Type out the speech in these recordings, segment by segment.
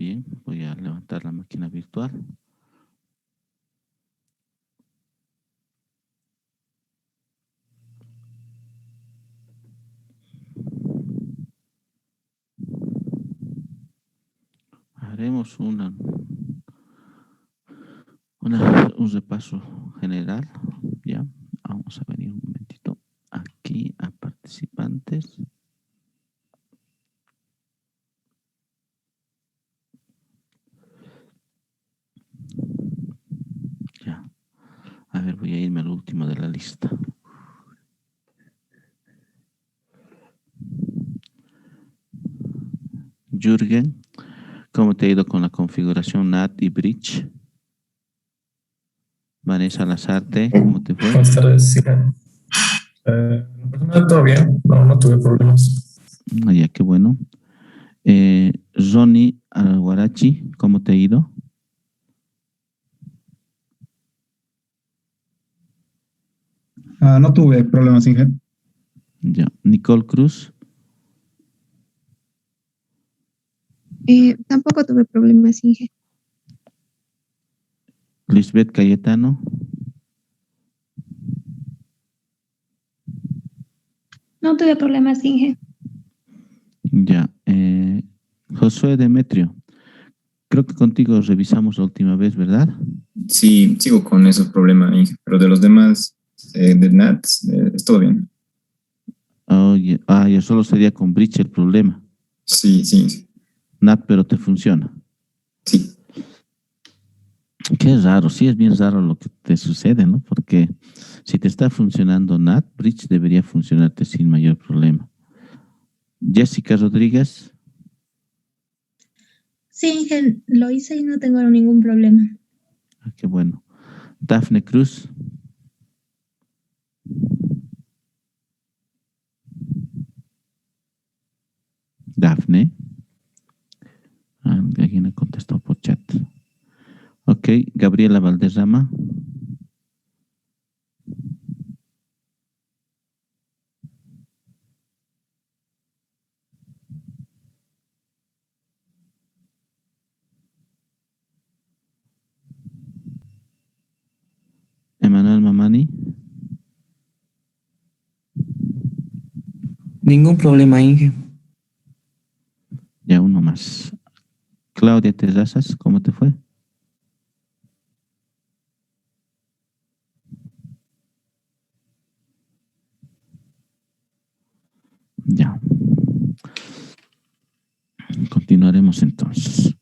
Bien, voy a levantar la máquina virtual. Haremos un repaso general. Ya, vamos a venir un momentito aquí a participantes. Ya, a ver, voy a irme al último de la lista. Jürgen, ¿cómo te ha ido con la configuración NAT y Bridge? Vanessa Lazarte, ¿cómo te fue? Buenas tardes, sí. Todo bien, no tuve problemas. Ya, qué bueno. Ronnie Alguarachi, ¿cómo te ha ido? No tuve problemas, Inge. Ya, Nicole Cruz. Tampoco tuve problemas, Inge. Lisbeth Cayetano. No tuve problemas, Inge. Ya, Josué Demetrio. Creo que contigo revisamos la última vez, ¿verdad? Sí, sigo con esos problemas, Inge, pero de los demás, de NAT, es todo bien. Oye, ya solo sería con Bridge el problema. Sí, sí. NAT, pero te funciona. Sí. Qué raro, sí es bien raro lo que te sucede, ¿no? Porque si te está funcionando NAT, Bridge debería funcionarte sin mayor problema. Jessica Rodríguez. Sí, Inge, lo hice y no tengo ningún problema. Qué bueno. Dafne Cruz. Dafne. Alguien ha contestado por chat. Ok, Gabriela Valderrama. Emanuel Mamani. Ningún problema, Inge. Ya uno más. Claudia Terrazas, ¿cómo te fue? Ya. Continuaremos entonces.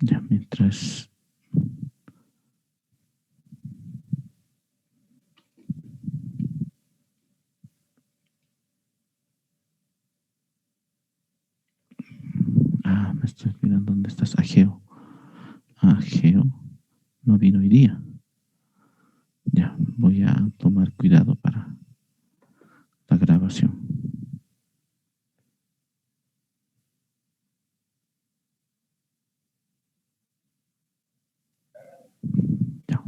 Ya, mientras... me estoy olvidando dónde estás. Ageo. Ageo no vino hoy día. Ya, voy a tomar cuidado para la grabación. Ya.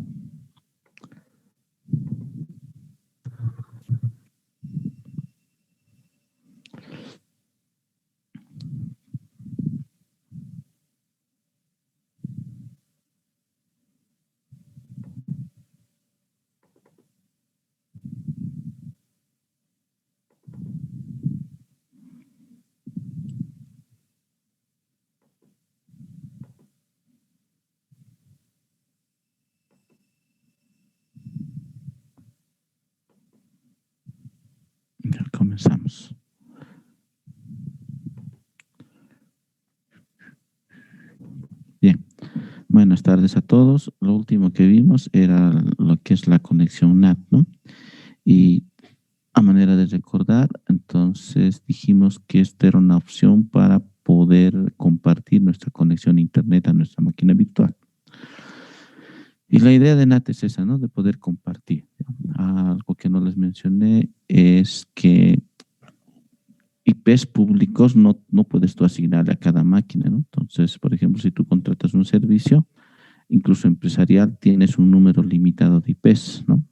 Ya comenzamos. Bien, buenas tardes a todos. Lo último que vimos era lo que es la conexión NAT, ¿no? Y a manera de recordar, entonces dijimos que esta era una opción para poder compartir nuestra conexión a internet a nuestra máquina virtual. Y la idea de NAT es esa, ¿no? De poder compartir. Algo que no les mencioné es que IPs públicos no puedes tú asignarle a cada máquina, ¿no? Entonces, por ejemplo, si tú contratas un servicio, incluso empresarial, tienes un número limitado de IPs, ¿no?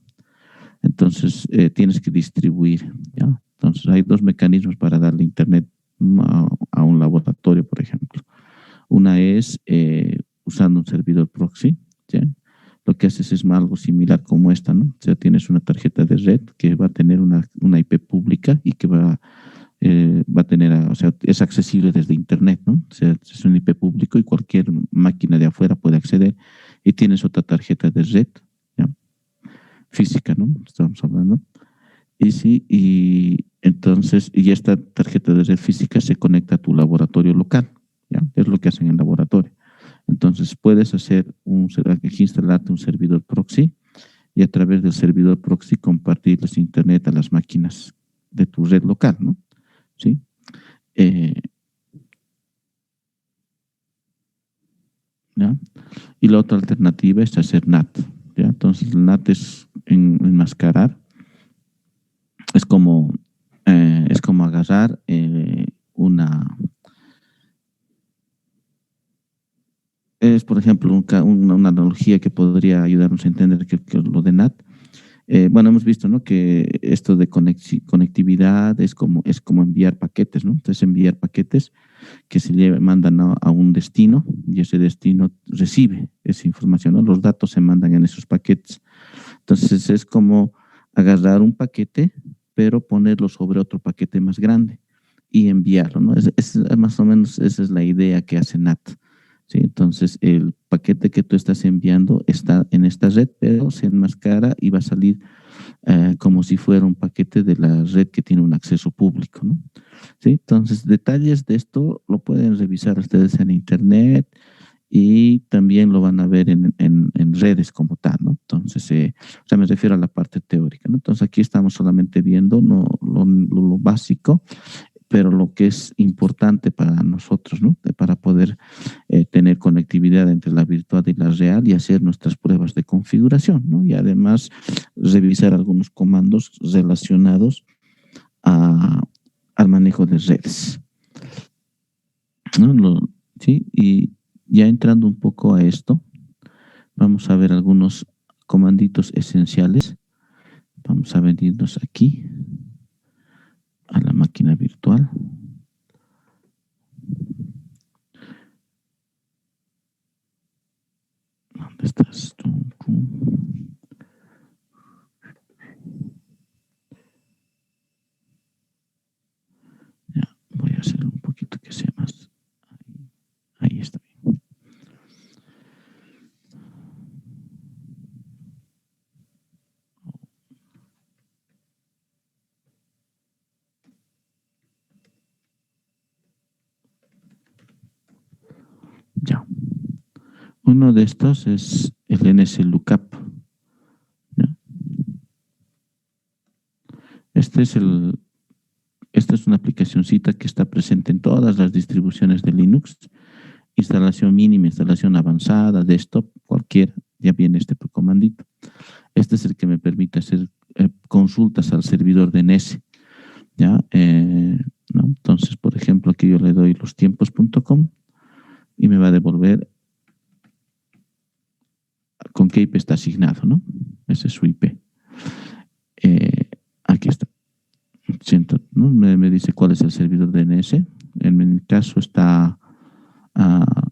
Entonces, tienes que distribuir, ¿ya? Entonces, hay dos mecanismos para darle internet a un laboratorio, por ejemplo. Una es usando un servidor proxy, ¿ya? Lo que haces es algo similar como esta, ¿no? O sea, tienes una tarjeta de red que va a tener una IP pública y que va a tener, o sea, es accesible desde internet, ¿no? O sea, es un IP público y cualquier máquina de afuera puede acceder. Y tienes otra tarjeta de red, ¿ya? Física, ¿no? Estamos hablando. Y sí, y entonces, y esta tarjeta de red física se conecta a tu laboratorio local, ¿ya? Es lo que hacen en el laboratorio. Entonces, puedes aquí instalarte un servidor proxy y a través del servidor proxy compartirles internet a las máquinas de tu red local, ¿no? ¿Sí? ¿Ya? Y la otra alternativa es hacer NAT, ¿ya? Entonces, el NAT es enmascarar, es como agarrar es, por ejemplo, una analogía que podría ayudarnos a entender que lo de NAT. Bueno, hemos visto, ¿no?, que esto de conectividad es como enviar paquetes, ¿no? Entonces, enviar paquetes que mandan a un destino y ese destino recibe esa información, ¿no? Los datos se mandan en esos paquetes. Entonces, es como agarrar un paquete, pero ponerlo sobre otro paquete más grande y enviarlo, ¿no? Es más o menos esa es la idea que hace NAT. ¿Sí? Entonces, el paquete que tú estás enviando está en esta red, pero se enmascara y va a salir como si fuera un paquete de la red que tiene un acceso público, ¿no? ¿Sí? Entonces, detalles de esto lo pueden revisar ustedes en internet y también lo van a ver en redes como tal, ¿no? Entonces, o sea, me refiero a la parte teórica, ¿no? Entonces, aquí estamos solamente viendo lo básico, pero lo que es importante para nosotros, ¿no? Para poder tener conectividad entre la virtual y la real y hacer nuestras pruebas de configuración, ¿no? Y además revisar algunos comandos relacionados al manejo de redes, ¿no? Sí, y ya entrando un poco a esto, vamos a ver algunos comanditos esenciales. Vamos a venirnos aquí a la máquina virtual. ¿Dónde estás tú? Ya, voy a hacer un poquito que sea más. Ahí está bien. Ya. Uno de estos es el NS Lookup. ¿Ya? Esta es una aplicacioncita que está presente en todas las distribuciones de Linux. Instalación mínima, instalación avanzada, desktop, cualquiera, ya viene este comandito. Este es el que me permite hacer consultas al servidor de NS. ¿Ya? ¿No? Entonces, por ejemplo, aquí yo le doy lostiempos.com y me va a devolver con qué IP está asignado, ¿no? Ese es su IP. Aquí está. Siento, ¿no? Me dice cuál es el servidor DNS. En mi caso está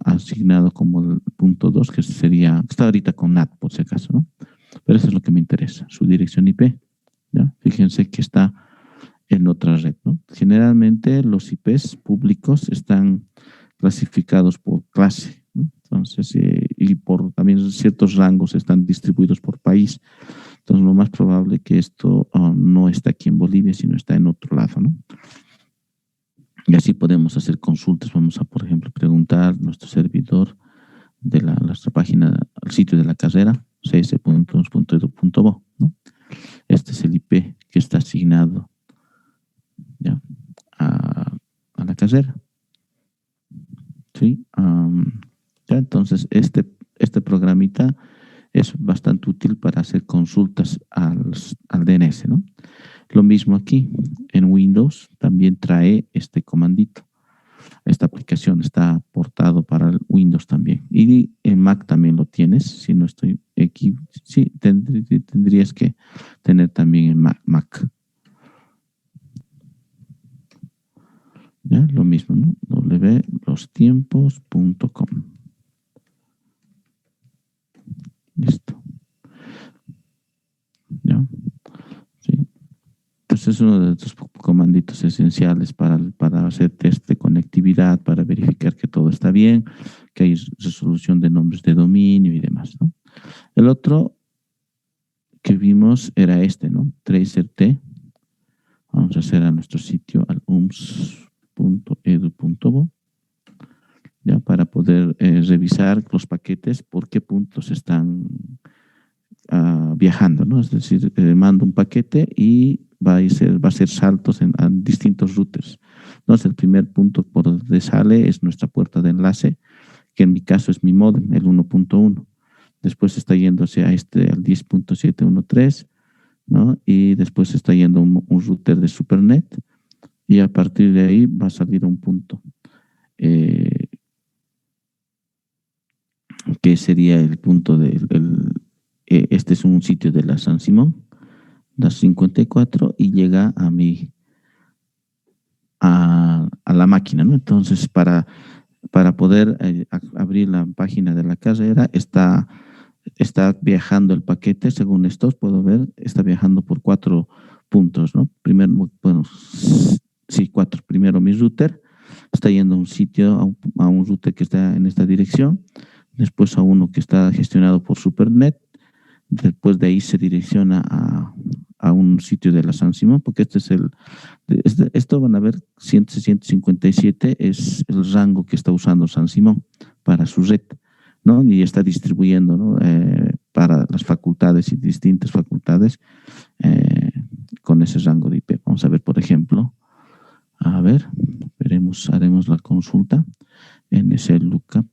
asignado como el punto 2, que está ahorita con NAT, por si acaso, ¿no? Pero eso es lo que me interesa, su dirección IP. ¿Ya? Fíjense que está en otra red, ¿no? Generalmente los IPs públicos están clasificados por clase, ¿no? Entonces, y por también ciertos rangos están distribuidos por país. Entonces, lo más probable que esto no está aquí en Bolivia, sino está en otro lado, ¿no? Y así podemos hacer consultas. Vamos a, por ejemplo, preguntar nuestro servidor de nuestra página, al sitio de la carrera, cs.edu.bo, ¿no? Este es el IP que está asignado, ¿ya?, a la carrera. ¿Sí? Ya, entonces, este programita es bastante útil para hacer consultas al DNS, ¿no? Lo mismo aquí, en Windows también trae este comandito. Esta aplicación está portado para el Windows también. Y en Mac también lo tienes. Si no estoy aquí, sí, tendrías que tener también en Mac. ¿Ya? Lo mismo, ¿no? wlostiempos.com. Listo. ¿Ya? Sí. Entonces es uno de estos comanditos esenciales para hacer test de conectividad, para verificar que todo está bien, que hay resolución de nombres de dominio y demás, ¿no? El otro que vimos era este, ¿no? TracerT. Vamos a hacer a nuestro sitio al ums.edu.bo, ya, para poder revisar los paquetes por qué puntos están viajando, ¿no? Es decir, mando un paquete y va a ser saltos a distintos routers. Entonces, el primer punto por donde sale es nuestra puerta de enlace, que en mi caso es mi modem, el 1.1. Después está yéndose al 10.713, ¿no? Y después está yendo un router de Supernet, y a partir de ahí va a salir un punto, que sería el punto este es un sitio de la San Simón, las 54, y llega a la máquina, ¿no? Entonces, para poder abrir la página de la carrera, está viajando el paquete, según estos puedo ver, está viajando por 4 puntos, ¿no? Primero, bueno, sí, 4. Primero mi router, está yendo a un sitio, a un router que está en esta dirección, después a uno que está gestionado por Supernet, después de ahí se direcciona a un sitio de la San Simón, porque esto van a ver, 157 es el rango que está usando San Simón para su red, ¿no? Y está distribuyendo, ¿no? Para las facultades y distintas facultades con ese rango de IP. Vamos a ver, por ejemplo, haremos la consulta en ese lookup.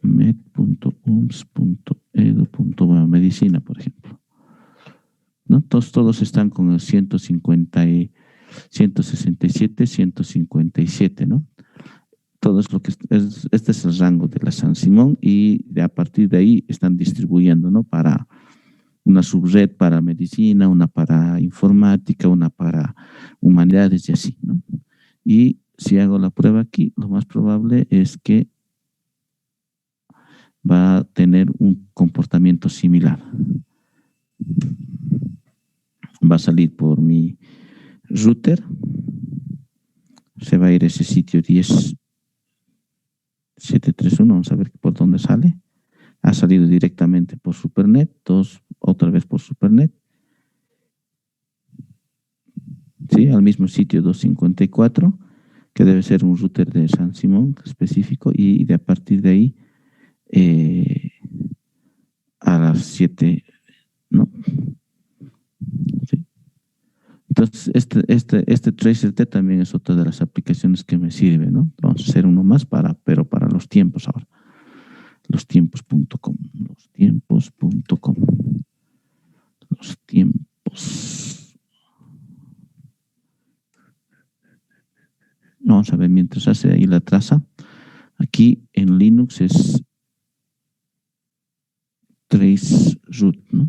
.med.ums.edu.bo, medicina, por ejemplo, ¿no? Todos están con el 167, 157, ¿no? Todo es lo que este es el rango de la San Simón, y a partir de ahí están distribuyendo, ¿no? Para una subred para medicina, una para informática, una para humanidades y así, ¿no? Y si hago la prueba aquí, lo más probable es que va a tener un comportamiento similar. Va a salir por mi router, se va a ir a ese sitio 10731, vamos a ver por dónde sale. Ha salido directamente por Supernet, otra vez por Supernet. Sí, al mismo sitio 254, que debe ser un router de San Simón específico, y a partir de ahí a las 7, ¿no? Sí. Entonces, este TracerT también es otra de las aplicaciones que me sirve, ¿no? Vamos a hacer uno más pero para los tiempos ahora. Lostiempos.com. Los tiempos. Vamos a ver, mientras hace ahí la traza. Aquí en Linux es traceroute, ¿no?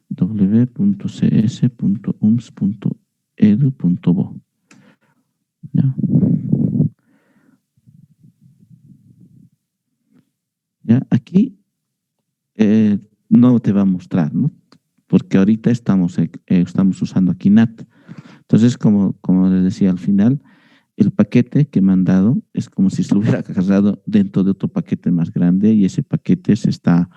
w.cs.ums.edu.bo. ¿Ya? ¿Ya? Aquí no te va a mostrar, ¿no? Porque ahorita estamos usando aquí NAT. Entonces, como les decía al final, el paquete que me han dado es como si se lo hubiera agarrado dentro de otro paquete más grande, y ese paquete se está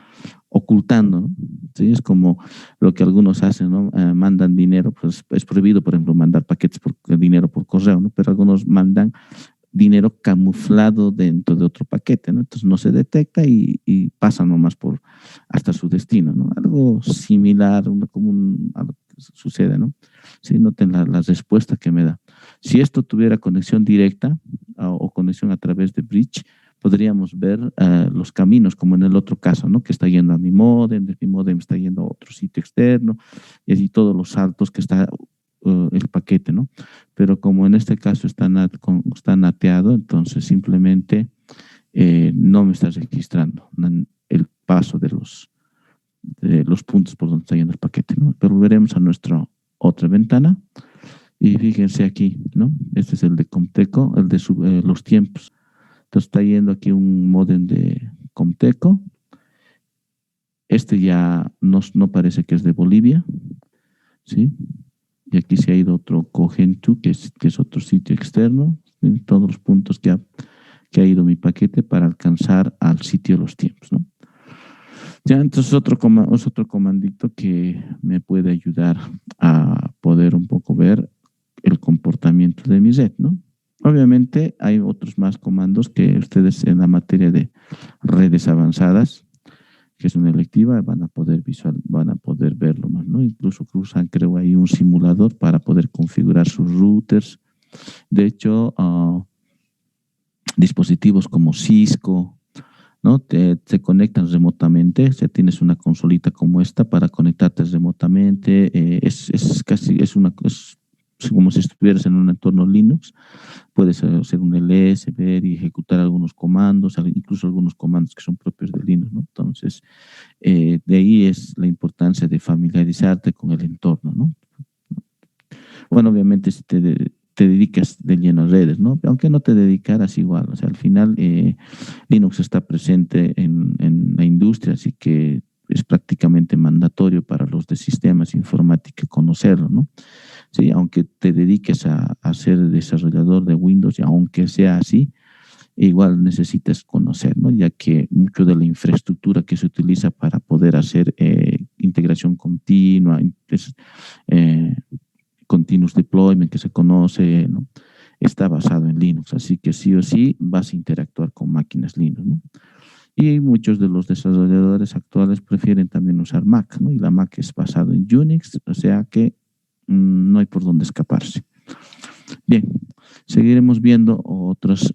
ocultando, ¿no? ¿Sí? Es como lo que algunos hacen, ¿no? Mandan dinero, pues es prohibido, por ejemplo, mandar paquetes dinero por correo, ¿no? Pero algunos mandan dinero camuflado dentro de otro paquete, ¿no? Entonces no se detecta y pasa nomás hasta su destino, ¿no? Algo similar, a lo que sucede, ¿no? Sí, noten la respuesta que me da. Si esto tuviera conexión directa o conexión a través de bridge, podríamos ver los caminos, como en el otro caso, ¿no? Que está yendo a mi modem, de mi modem está yendo a otro sitio externo, y así todos los saltos que está el paquete, ¿no? Pero como en este caso está nateado, entonces simplemente no me está registrando el paso de los puntos por donde está yendo el paquete, ¿no? Pero volveremos a nuestra otra ventana y fíjense aquí, ¿no? Este es el de Comteco, el de los tiempos. Entonces está yendo aquí un módem de Comteco. Este ya no parece que es de Bolivia, ¿sí? Y aquí se ha ido otro Cogen2, que es otro sitio externo, ¿sí? Todos los puntos que ha ido mi paquete para alcanzar al sitio de los tiempos, ¿no? Ya, entonces otro comandito que me puede ayudar a poder un poco ver el comportamiento de mi red, ¿no? Obviamente hay otros más comandos que ustedes en la materia de redes avanzadas, que es una electiva, van a poder verlo más, ¿no? Incluso usan, creo, ahí un simulador para poder configurar sus routers. De hecho, dispositivos como Cisco, ¿no? Te conectan remotamente, o sea, tienes una consolita como esta para conectarte remotamente, es como si estuvieras en un entorno Linux, puedes hacer un ls, ver y ejecutar algunos comandos, incluso algunos comandos que son propios de Linux, ¿no? Entonces, de ahí es la importancia de familiarizarte con el entorno, ¿no? Bueno, obviamente si te dedicas de lleno a redes, ¿no? Aunque no te dedicaras igual, o sea, al final Linux está presente en la industria, así que es prácticamente mandatorio para los de sistemas informática conocerlo, ¿no? Sí, aunque te dediques a ser desarrollador de Windows, y aunque sea así, igual necesitas conocer, ¿no? Ya que mucho de la infraestructura que se utiliza para poder hacer integración continua, continuous deployment que se conoce, ¿no? Está basado en Linux, así que sí o sí vas a interactuar con máquinas Linux, ¿no? Y muchos de los desarrolladores actuales prefieren también usar Mac, ¿no? Y la Mac es basado en Unix, o sea que no hay por dónde escaparse. Bien, seguiremos viendo otros,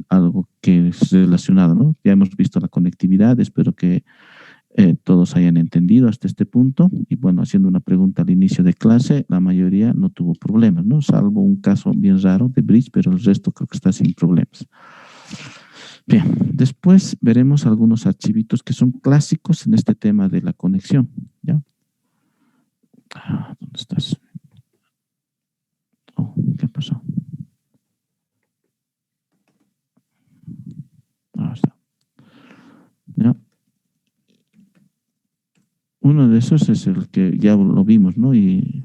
algo que es relacionado, ¿no? Ya hemos visto la conectividad, espero que todos hayan entendido hasta este punto. Y bueno, haciendo una pregunta al inicio de clase, la mayoría no tuvo problemas, ¿no? Salvo un caso bien raro de bridge, pero el resto creo que está sin problemas. Bien, después veremos algunos archivitos que son clásicos en este tema de la conexión, ¿ya? ¿Dónde estás? Oh, ¿qué pasó? Está. ¿Ya? Uno de esos es el que ya lo vimos, ¿no? Y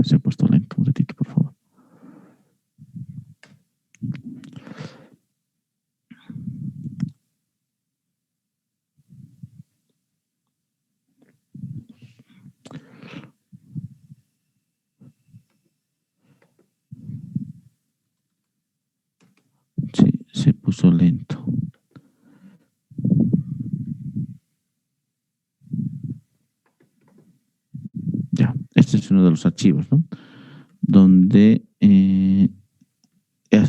se ha puesto lento. Un ratito, por favor. Sí, se puso lento. Ya, este es uno de los archivos, ¿no? Donde, y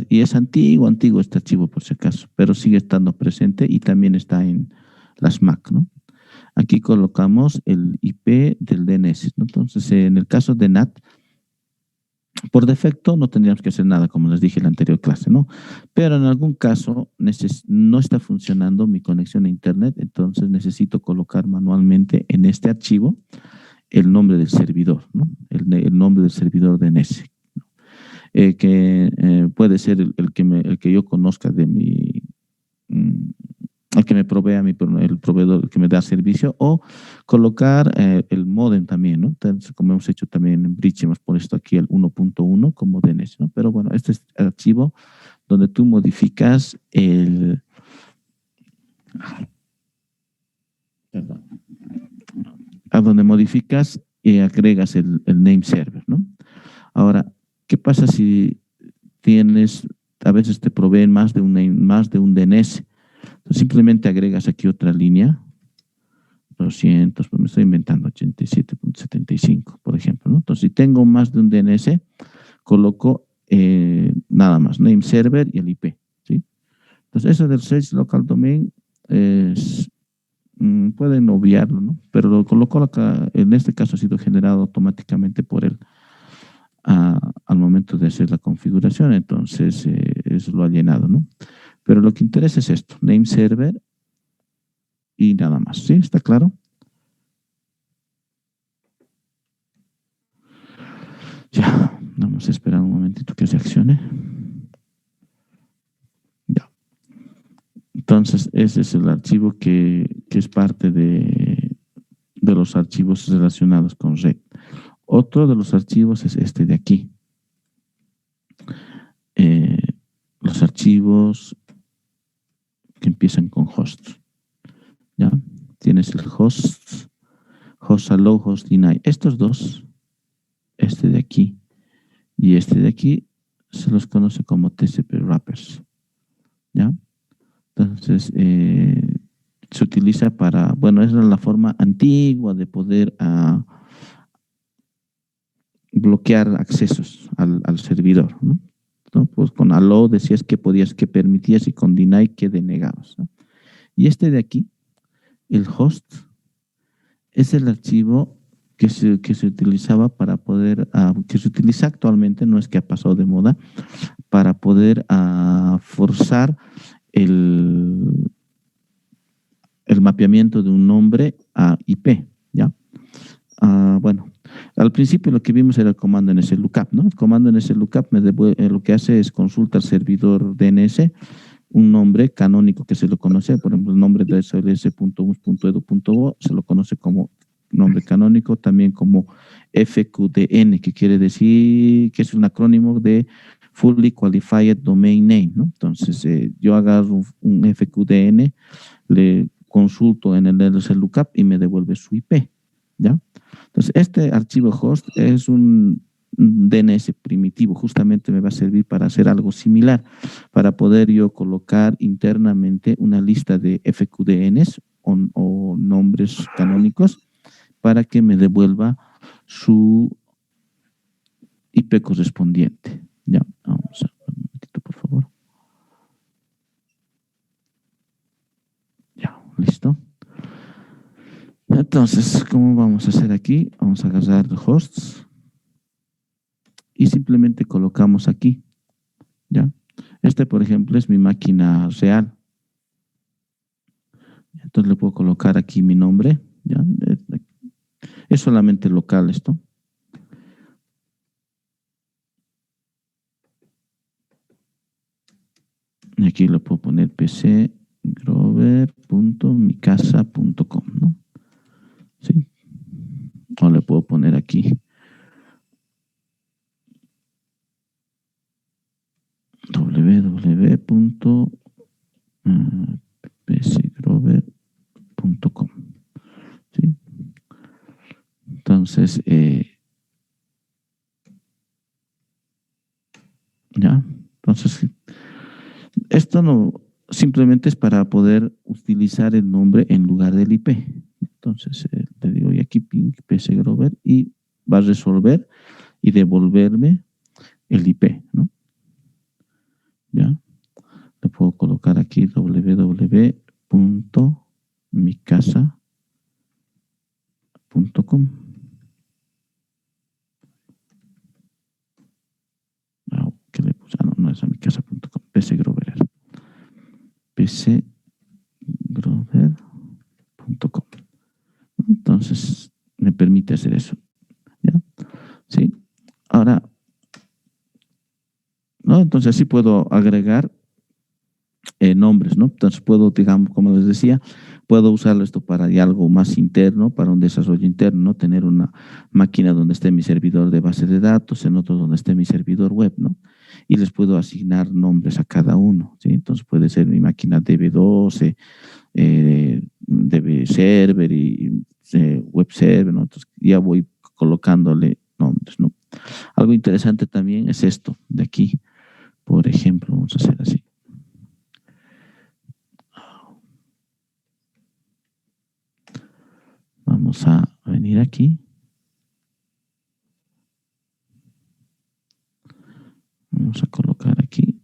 es antiguo este archivo por si acaso, pero sigue estando presente y también está en las Mac, ¿no? Aquí colocamos el IP del DNS, ¿no? Entonces, en el caso de NAT, por defecto no tendríamos que hacer nada, como les dije en la anterior clase, ¿no? Pero en algún caso no está funcionando mi conexión a Internet, entonces necesito colocar manualmente en este archivo el nombre del servidor, ¿no? El nombre del servidor DNS, ¿no? Que puede ser el que yo conozca de mi... el que me provea el proveedor que me da servicio, o colocar el modem también, ¿no? Entonces, como hemos hecho también en Bridge, hemos puesto aquí el 1.1 como DNS, ¿no? Pero bueno, este es el archivo donde tú modificas donde modificas y agregas el name server, ¿no? Ahora, ¿qué pasa si tienes, a veces te proveen más de un DNS? Simplemente agregas aquí otra línea, 200, pues me estoy inventando, 87.75, por ejemplo, ¿no? Entonces, si tengo más de un DNS, coloco nada más, name server y el IP, ¿sí? Entonces, eso del search local domain pueden obviarlo, ¿no? Pero lo coloca, en este caso ha sido generado automáticamente por él al momento de hacer la configuración, entonces eso lo ha llenado, ¿no? Pero lo que interesa es esto, name server y nada más, ¿sí? ¿Está claro? Ya, vamos a esperar un momentito que se accione. Ya. Entonces, ese es el archivo que es parte de los archivos relacionados con red. Otro de los archivos es este de aquí. Los archivos que empiezan con host. ¿Ya? Tienes el host, host allow, host deny. Estos dos, este de aquí y este de aquí, se los conoce como TCP wrappers. ¿Ya? Entonces, se utiliza para, bueno, esa es la forma antigua de poder bloquear accesos al servidor, ¿no? ¿No? Pues con allow decías que podías, que permitías, y con deny que denegabas, ¿no? Y este de aquí, el host, es el archivo que se utilizaba para poder, que se utiliza actualmente, no es que ha pasado de moda, para poder forzar el mapeamiento de un nombre a IP, ¿ya? Bueno, al principio lo que vimos era el comando NSLOOKUP, ¿no? El comando NSLOOKUP lo que hace es consulta al servidor DNS un nombre canónico que se lo conoce, por ejemplo, el nombre de sls.us.edu.bo se lo conoce como nombre canónico, también como FQDN, que quiere decir que es un acrónimo de Fully Qualified Domain Name, ¿no? Entonces, yo agarro un FQDN, le consulto en el NSLOOKUP y me devuelve su IP, ¿ya? Entonces, este archivo host es un DNS primitivo, justamente me va a servir para hacer algo similar, para poder yo colocar internamente una lista de FQDNs o nombres canónicos para que me devuelva su IP correspondiente. Ya, vamos a un momentito, por favor. Ya, listo. Entonces, ¿cómo vamos a hacer aquí? Vamos a agarrar hosts y simplemente colocamos aquí, ¿ya? Este, por ejemplo, es mi máquina real. Entonces le puedo colocar aquí mi nombre, ¿ya? Es solamente local esto. Y aquí le puedo poner pcgrover.micasa.com, ¿no? ¿Sí? O le puedo poner aquí www.pcgrover.com, ¿sí? Entonces, ya. Entonces, esto no simplemente es para poder utilizar el nombre en lugar del IP. Entonces, le digo aquí ping pcgrover y va a resolver y devolverme el IP, ¿no? ¿Ya? Le puedo colocar aquí www.micasa.com. ¿Qué le puse? No, no es a micasa.com, pcgrover. pcgrover.com. Entonces, me permite hacer eso. ¿Ya? ¿Sí? Ahora, ¿no? Entonces, así puedo agregar nombres, ¿no? Entonces puedo, digamos, como les decía, puedo usarlo esto para algo más interno, para un desarrollo interno, ¿no? Tener una máquina donde esté mi servidor de base de datos, en otro donde esté mi servidor web, ¿no? Y les puedo asignar nombres a cada uno, ¿sí? Entonces puede ser mi máquina DB12, DB server y web server, ¿no? Entonces ya voy colocándole nombres, ¿no? Algo interesante también es esto de aquí, por ejemplo, vamos a hacer así. Vamos a venir aquí. Vamos a colocar aquí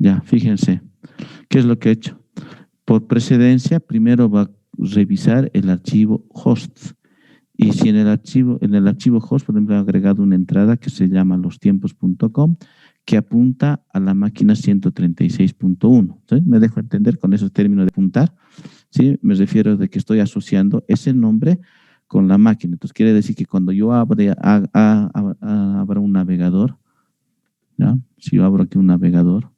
Ya, fíjense, ¿qué es lo que he hecho? Por precedencia, primero va a revisar el archivo host. Y si en el archivo host, por ejemplo, he agregado una entrada que se llama lostiempos.com, que apunta a la máquina 136.1. ¿Sí? Me dejo entender con esos términos de apuntar. ¿Sí? Me refiero de que estoy asociando ese nombre con la máquina. Entonces, quiere decir que cuando yo abra un navegador, ¿ya? Si yo abro aquí un navegador,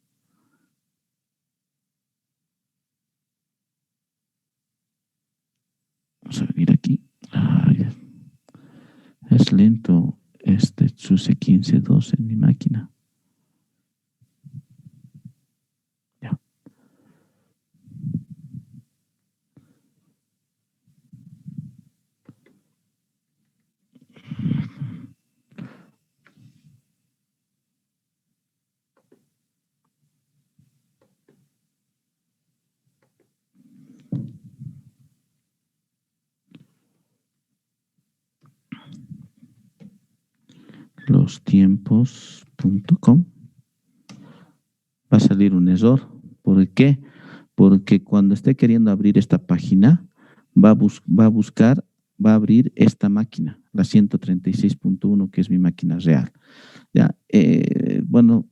vamos a venir aquí. Ay, es lento este SUSE 15.2 en mi máquina. Ya. Lostiempos.com. Va a salir un error. ¿Por qué? Porque cuando esté queriendo abrir esta página, va a buscar, va a abrir esta máquina, la 136.1, que es mi máquina real. Ya, bueno,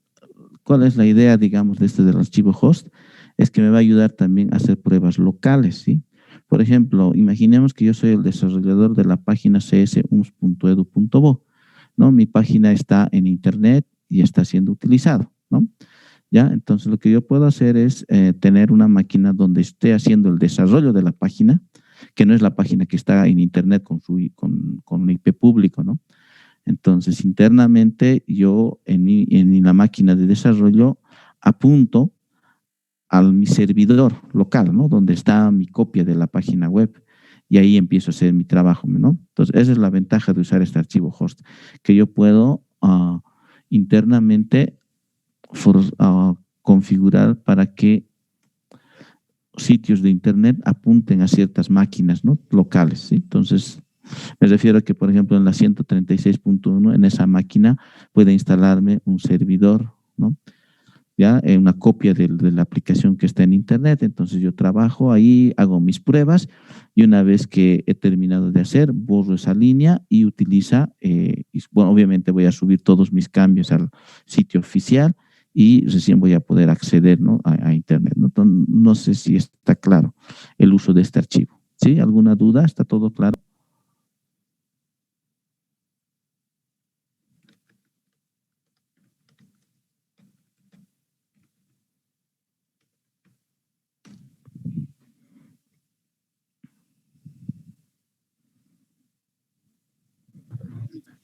¿cuál es la idea, digamos, de este del archivo host? Es que me va a ayudar también a hacer pruebas locales, ¿sí? Por ejemplo, imaginemos que yo soy el desarrollador de la página csums.edu.bo, ¿no? Mi página está en internet y está siendo utilizado, ¿no? ¿Ya? Entonces, lo que yo puedo hacer es tener una máquina donde esté haciendo el desarrollo de la página, que no es la página que está en internet con un IP público, ¿no? Entonces, internamente, yo en la máquina de desarrollo apunto a mi servidor local, ¿no? Donde está mi copia de la página web. Y ahí empiezo a hacer mi trabajo, ¿no? Entonces, esa es la ventaja de usar este archivo host, que yo puedo internamente configurar para que sitios de internet apunten a ciertas máquinas, ¿no? Locales, ¿sí? Entonces, me refiero a que, por ejemplo, en la 136.1, en esa máquina puede instalarme un servidor, ¿no? Ya, una copia de la aplicación que está en internet. Entonces yo trabajo ahí, hago mis pruebas y una vez que he terminado de hacer, borro esa línea y bueno, obviamente voy a subir todos mis cambios al sitio oficial y recién voy a poder acceder, ¿no? a internet, ¿no? Entonces, no sé si está claro el uso de este archivo. ¿Sí? ¿Alguna duda? ¿Está todo claro?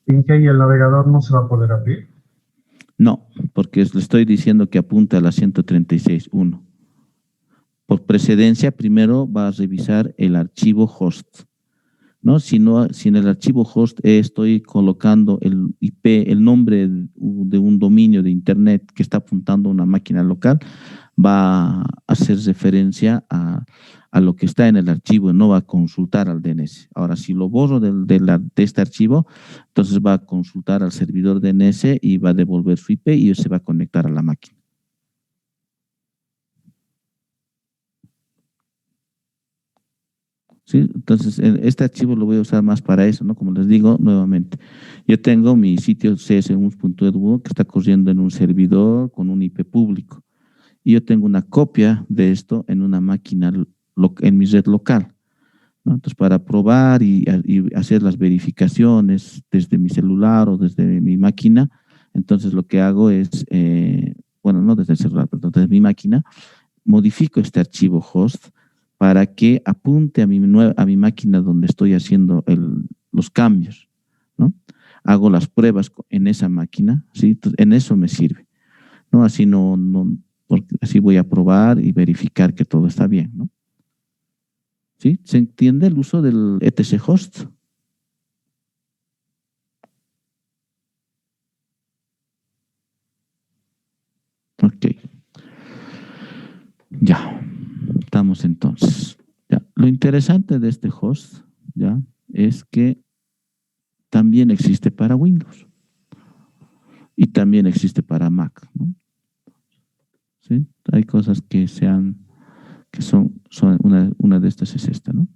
¿En que el navegador no se va a poder abrir? No, porque le estoy diciendo que apunta a la 136.1. Por precedencia, primero va a revisar el archivo host, ¿no? Si en el archivo host estoy colocando el IP, el nombre de un dominio de internet que está apuntando a una máquina local, va a hacer referencia a lo que está en el archivo, no va a consultar al DNS. Ahora, si lo borro de este archivo, entonces va a consultar al servidor DNS y va a devolver su IP y se va a conectar a la máquina. ¿Sí? Entonces, este archivo lo voy a usar más para eso, ¿no? Como les digo nuevamente, yo tengo mi sitio csums.edu que está corriendo en un servidor con un IP público y yo tengo una copia de esto en una máquina en mi red local, ¿no? Entonces, para probar y hacer las verificaciones desde mi celular o desde mi máquina, entonces lo que hago es, bueno, no desde el celular, pero desde mi máquina, modifico este archivo host para que apunte a mi máquina donde estoy haciendo los cambios, ¿no? Hago las pruebas en esa máquina, ¿sí? Entonces, en eso me sirve, ¿no? Así porque así voy a probar y verificar que todo está bien, ¿no? ¿Sí? ¿Se entiende el uso del etc host? Ok. Ya. Estamos entonces. Ya. Lo interesante de este host, ya, es que también existe para Windows y también existe para Mac, ¿no? ¿sí? Hay cosas que son una de estas es esta, ¿no?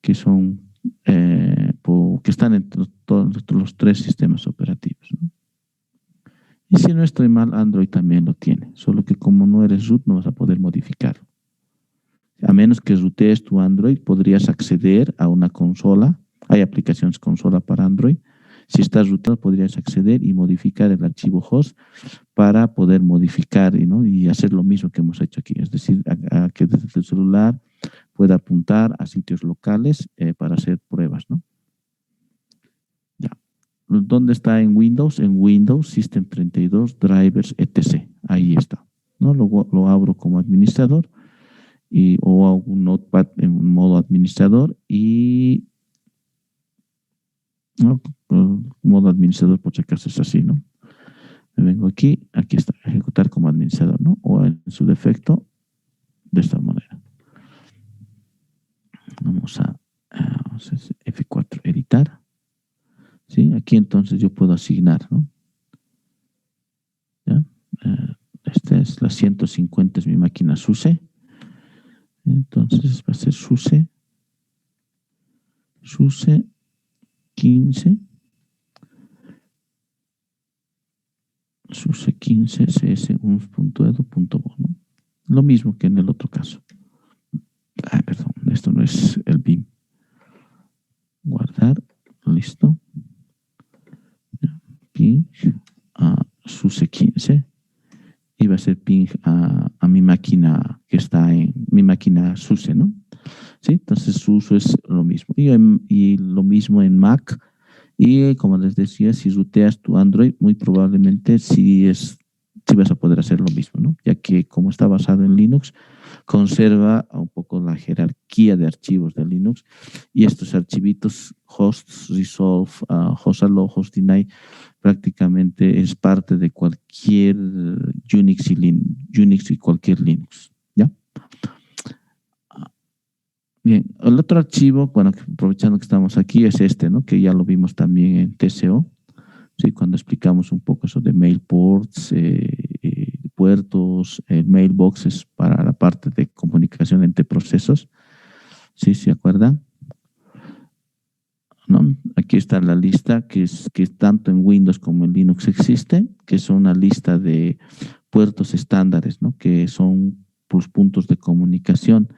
Que son, que están entre todos los tres sistemas operativos, ¿no? Y si no estoy mal, Android también lo tiene, solo que como no eres root no vas a poder modificarlo. A menos que rootees tu Android, podrías acceder a una consola. Hay aplicaciones consola para Android. Si estás rootado, podrías acceder y modificar el archivo host para poder modificar y hacer lo mismo que hemos hecho aquí. Es decir, a que desde el celular pueda apuntar a sitios locales para hacer pruebas, ¿no? Ya. ¿Dónde está en Windows? En Windows, System 32, Drivers, etc. Ahí está, ¿no? Lo abro como administrador o hago un notepad en modo administrador y ¿no? Modo administrador, por si acaso es así, ¿no? Me vengo aquí está, ejecutar como administrador, ¿no? O en su defecto, de esta manera. Vamos a F4, editar. ¿Sí? Aquí entonces yo puedo asignar, ¿no? ¿Ya? Esta es la 150, es mi máquina SUSE. Entonces va a ser SUSE 15, SUSE 15 cs1.edu.bo, ¿no? Lo mismo que en el otro caso. Perdón, esto no es el BIM. Guardar, listo. Ping a SUSE 15 y va a ser ping a mi máquina que está en mi máquina SUSE, ¿no? ¿Sí? Entonces su uso es lo mismo. Y lo mismo en Mac. Y como les decía, si rooteas tu Android, muy probablemente sí vas a poder hacer lo mismo, ¿no? Ya que como está basado en Linux, conserva un poco la jerarquía de archivos de Linux y estos archivitos hosts, resolve, host allow, host deny, prácticamente es parte de cualquier Unix y cualquier Linux, ¿ya? Bien, el otro archivo, bueno, aprovechando que estamos aquí, es este, ¿no? Que ya lo vimos también en TCO, ¿sí? Cuando explicamos un poco eso de mail ports, puertos, mailboxes para la parte de comunicación entre procesos, ¿sí? ¿Se acuerdan? ¿No? Aquí está la lista que tanto en Windows como en Linux existe, que es una lista de puertos estándares, ¿no? Que son los puntos de comunicación,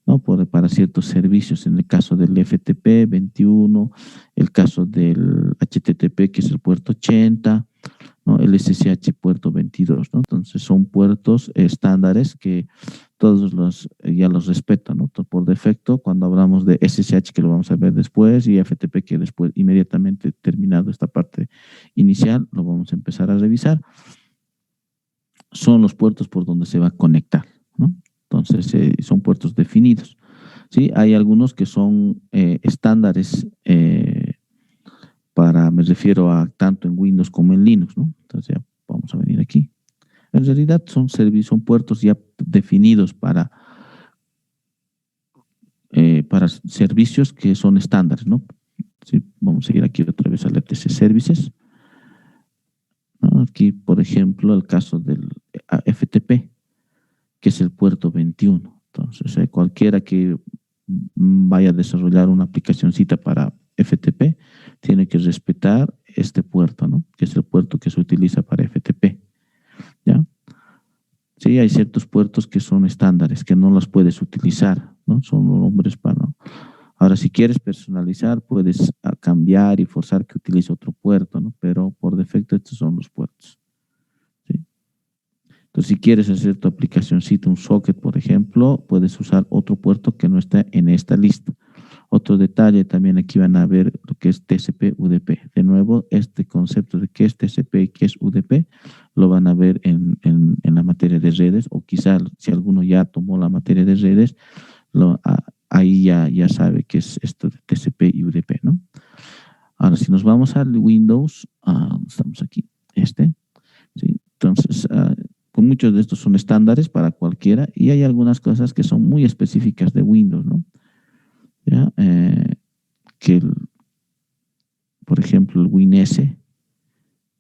¿no? Para ciertos servicios, en el caso del FTP 21, el caso del HTTP, que es el puerto 80, ¿no? El SSH puerto 22, ¿no? Entonces son puertos estándares que todos ya los respetan, ¿no? Por defecto, cuando hablamos de SSH, que lo vamos a ver después, y FTP, que después, inmediatamente terminado esta parte inicial, lo vamos a empezar a revisar, son los puertos por donde se va a conectar, ¿no? Entonces, son puertos definidos, ¿sí? Hay algunos que son estándares me refiero a tanto en Windows como en Linux, ¿no? Entonces, ya vamos a venir aquí. En realidad son puertos ya definidos para servicios que son estándares, ¿no? ¿Sí? Vamos a ir aquí otra vez al FTC Services, ¿no? Aquí, por ejemplo, el caso del FTP, que es el puerto 21. Entonces, cualquiera que vaya a desarrollar una aplicacioncita para FTP tiene que respetar este puerto, ¿no? Que es el puerto que se utiliza para FTP, ¿ya? Sí, hay ciertos puertos que son estándares, que no los puedes utilizar, ¿no? Son nombres para, ¿no? Ahora, si quieres personalizar, puedes cambiar y forzar que utilice otro puerto, ¿no? Pero por defecto estos son los puertos, ¿sí? Entonces, si quieres hacer tu aplicacióncita, un socket, por ejemplo, puedes usar otro puerto que no está en esta lista. Otro detalle, también aquí van a ver lo que es TCP/UDP. De nuevo, este concepto de qué es TCP y qué es UDP, lo van a ver en la materia de redes, o quizá si alguno ya tomó la materia de redes, ahí ya sabe qué es esto de TCP y UDP, ¿no? Ahora, si nos vamos al Windows, estamos aquí, ¿sí? Entonces, con muchos de estos son estándares para cualquiera, y hay algunas cosas que son muy específicas de Windows, ¿no? ¿Ya? Por ejemplo, el WinS,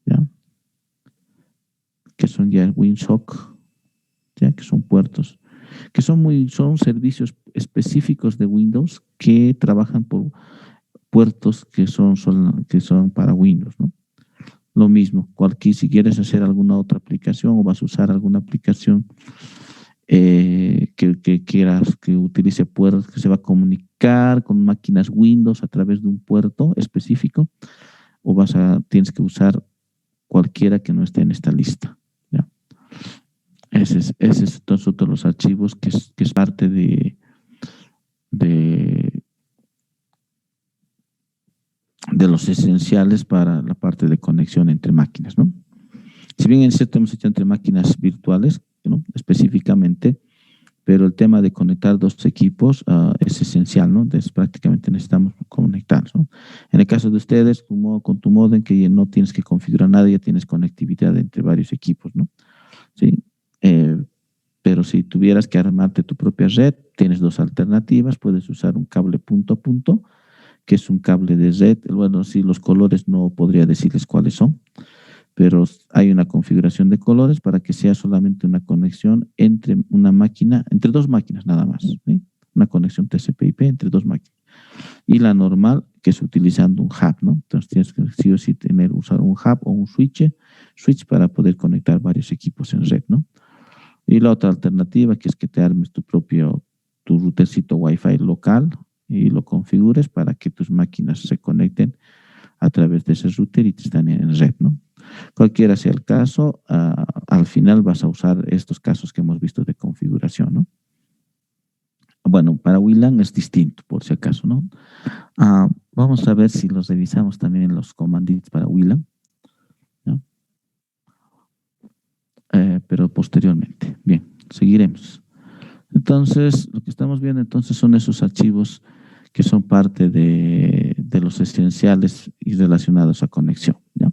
¿ya? Que son ya el WinSock, que son puertos, que son servicios específicos de Windows que trabajan por puertos que son para Windows, ¿no? Lo mismo, si quieres hacer alguna otra aplicación o vas a usar alguna aplicación que quieras que utilice puertos, que se va a comunicar con máquinas Windows a través de un puerto específico, o tienes que usar cualquiera que no esté en esta lista, ¿ya? Ese es todos los archivos que es parte de los esenciales para la parte de conexión entre máquinas, ¿no? Si bien en cierto hemos hecho entre máquinas virtuales, ¿no? Específicamente, pero el tema de conectar dos equipos es esencial, ¿no? Entonces prácticamente necesitamos conectarlos, ¿no? En el caso de ustedes, con tu modem, que ya no tienes que configurar nada, ya tienes conectividad entre varios equipos, ¿no? Sí. Pero si tuvieras que armarte tu propia red, tienes dos alternativas. Puedes usar un cable punto a punto, que es un cable de red. Bueno, sí, los colores no podría decirles cuáles son, pero hay una configuración de colores para que sea solamente una conexión entre entre dos máquinas nada más, ¿sí? Una conexión TCP/IP entre dos máquinas. Y la normal, que es utilizando un hub, ¿no? Entonces tienes que sí o sí usar un hub o un switch para poder conectar varios equipos en red, ¿no? Y la otra alternativa, que es que te armes tu routercito Wi-Fi local y lo configures para que tus máquinas se conecten a través de ese router y te están en red, ¿no? Cualquiera sea el caso, al final vas a usar estos casos que hemos visto de configuración, ¿no? Bueno, para WLAN es distinto, por si acaso, ¿no? Vamos a ver si los revisamos también los comanditos para WLAN, ¿no? Pero posteriormente. Bien, seguiremos. Entonces, lo que estamos viendo entonces son esos archivos que son parte de los esenciales y relacionados a conexión, ¿ya?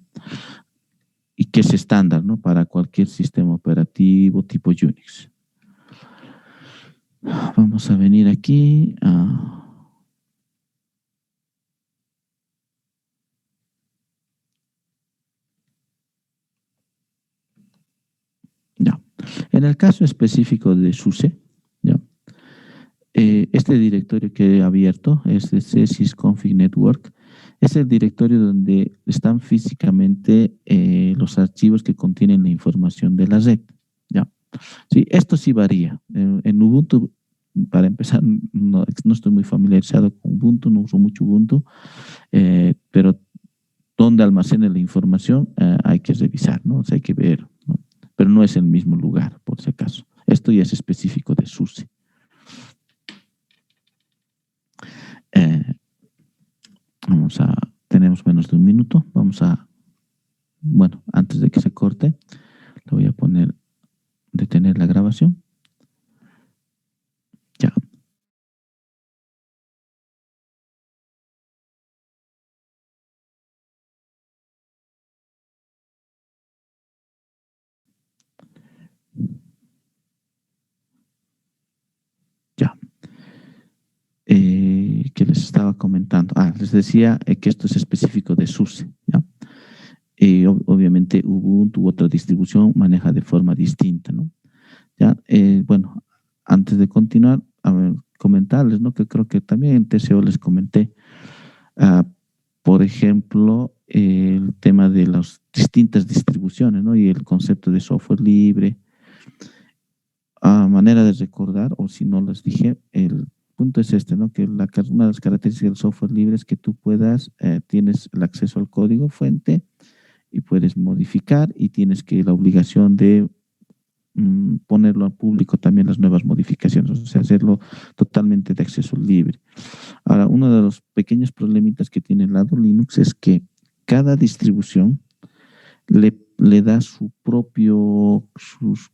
Y que es estándar, ¿no? Para cualquier sistema operativo tipo Unix. Vamos a venir aquí ya. En el caso específico de SUSE, ¿ya? Este directorio que he abierto es el sysconfig network. Es el directorio donde están físicamente los archivos que contienen la información de la red, ¿ya? Sí, esto sí varía. En Ubuntu, para empezar, no estoy muy familiarizado con Ubuntu, no uso mucho Ubuntu, pero donde almacena la información hay que revisar, ¿no? O sea, hay que ver, ¿no? Pero no es el mismo lugar, por si acaso. Esto ya es específico de SUSE. Tenemos menos de un minuto. Bueno, antes de que se corte, le voy a detener la grabación. Ya. Ya. Que les estaba comentando. Les decía que esto es específico de SUSE, ¿ya? Obviamente Ubuntu u otra distribución maneja de forma distinta, ¿no? Ya, bueno, antes de continuar, comentarles, ¿no? Que creo que también en TCO les comenté, por ejemplo, el tema de las distintas distribuciones, ¿no? Y el concepto de software libre. A manera de recordar, o si no les dije, el punto es este, ¿no? Que una de las características del software libre es que tú tienes el acceso al código fuente y puedes modificar, y tienes la obligación de ponerlo al público también las nuevas modificaciones, o sea, hacerlo totalmente de acceso libre. Ahora, uno de los pequeños problemitas que tiene el lado Linux es que cada distribución le da su propio,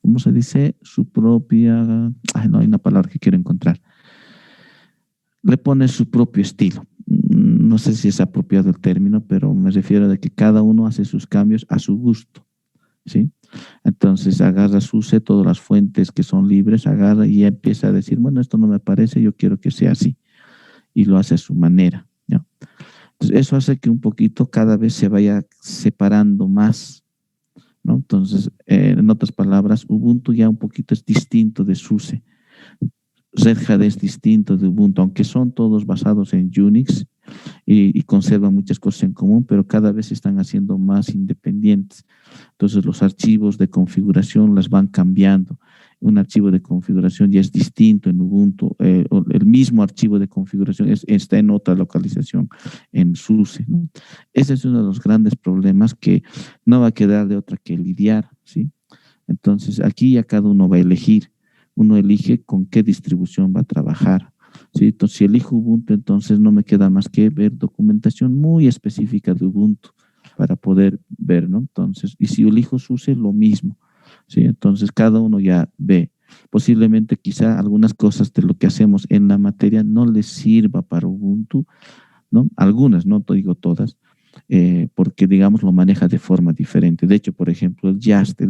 ¿cómo se dice? Su propia, no hay una palabra que quiero encontrar. Le pone su propio estilo. No sé si es apropiado el término, pero me refiero a que cada uno hace sus cambios a su gusto, ¿sí? Entonces agarra SUSE, todas las fuentes que son libres, agarra y empieza a decir, bueno, esto no me parece, yo quiero que sea así. Y lo hace a su manera, ¿ya? Entonces eso hace que un poquito cada vez se vaya separando más ¿no? Entonces, en otras palabras, Ubuntu ya un poquito es distinto de SUSE. Red Hat es distinto de Ubuntu, aunque son todos basados en Unix y conservan muchas cosas en común, pero cada vez se están haciendo más independientes. Entonces los archivos de configuración las van cambiando. Un archivo de configuración ya es distinto en Ubuntu, o el mismo archivo de configuración está en otra localización, en SUSE, ¿no? Ese es uno de los grandes problemas que no va a quedar de otra que lidiar, ¿sí? Entonces aquí ya cada uno va a elegir. Uno elige con qué distribución va a trabajar, ¿sí? Entonces, si elijo Ubuntu, entonces no me queda más que ver documentación muy específica de Ubuntu para poder ver, ¿no? Entonces, y si elijo SUSE, lo mismo, ¿sí? Entonces, cada uno ya ve. Posiblemente quizá algunas cosas de lo que hacemos en la materia no les sirva para Ubuntu, ¿no? Algunas, no te digo todas, porque, digamos, lo maneja de forma diferente. De hecho, por ejemplo, el Just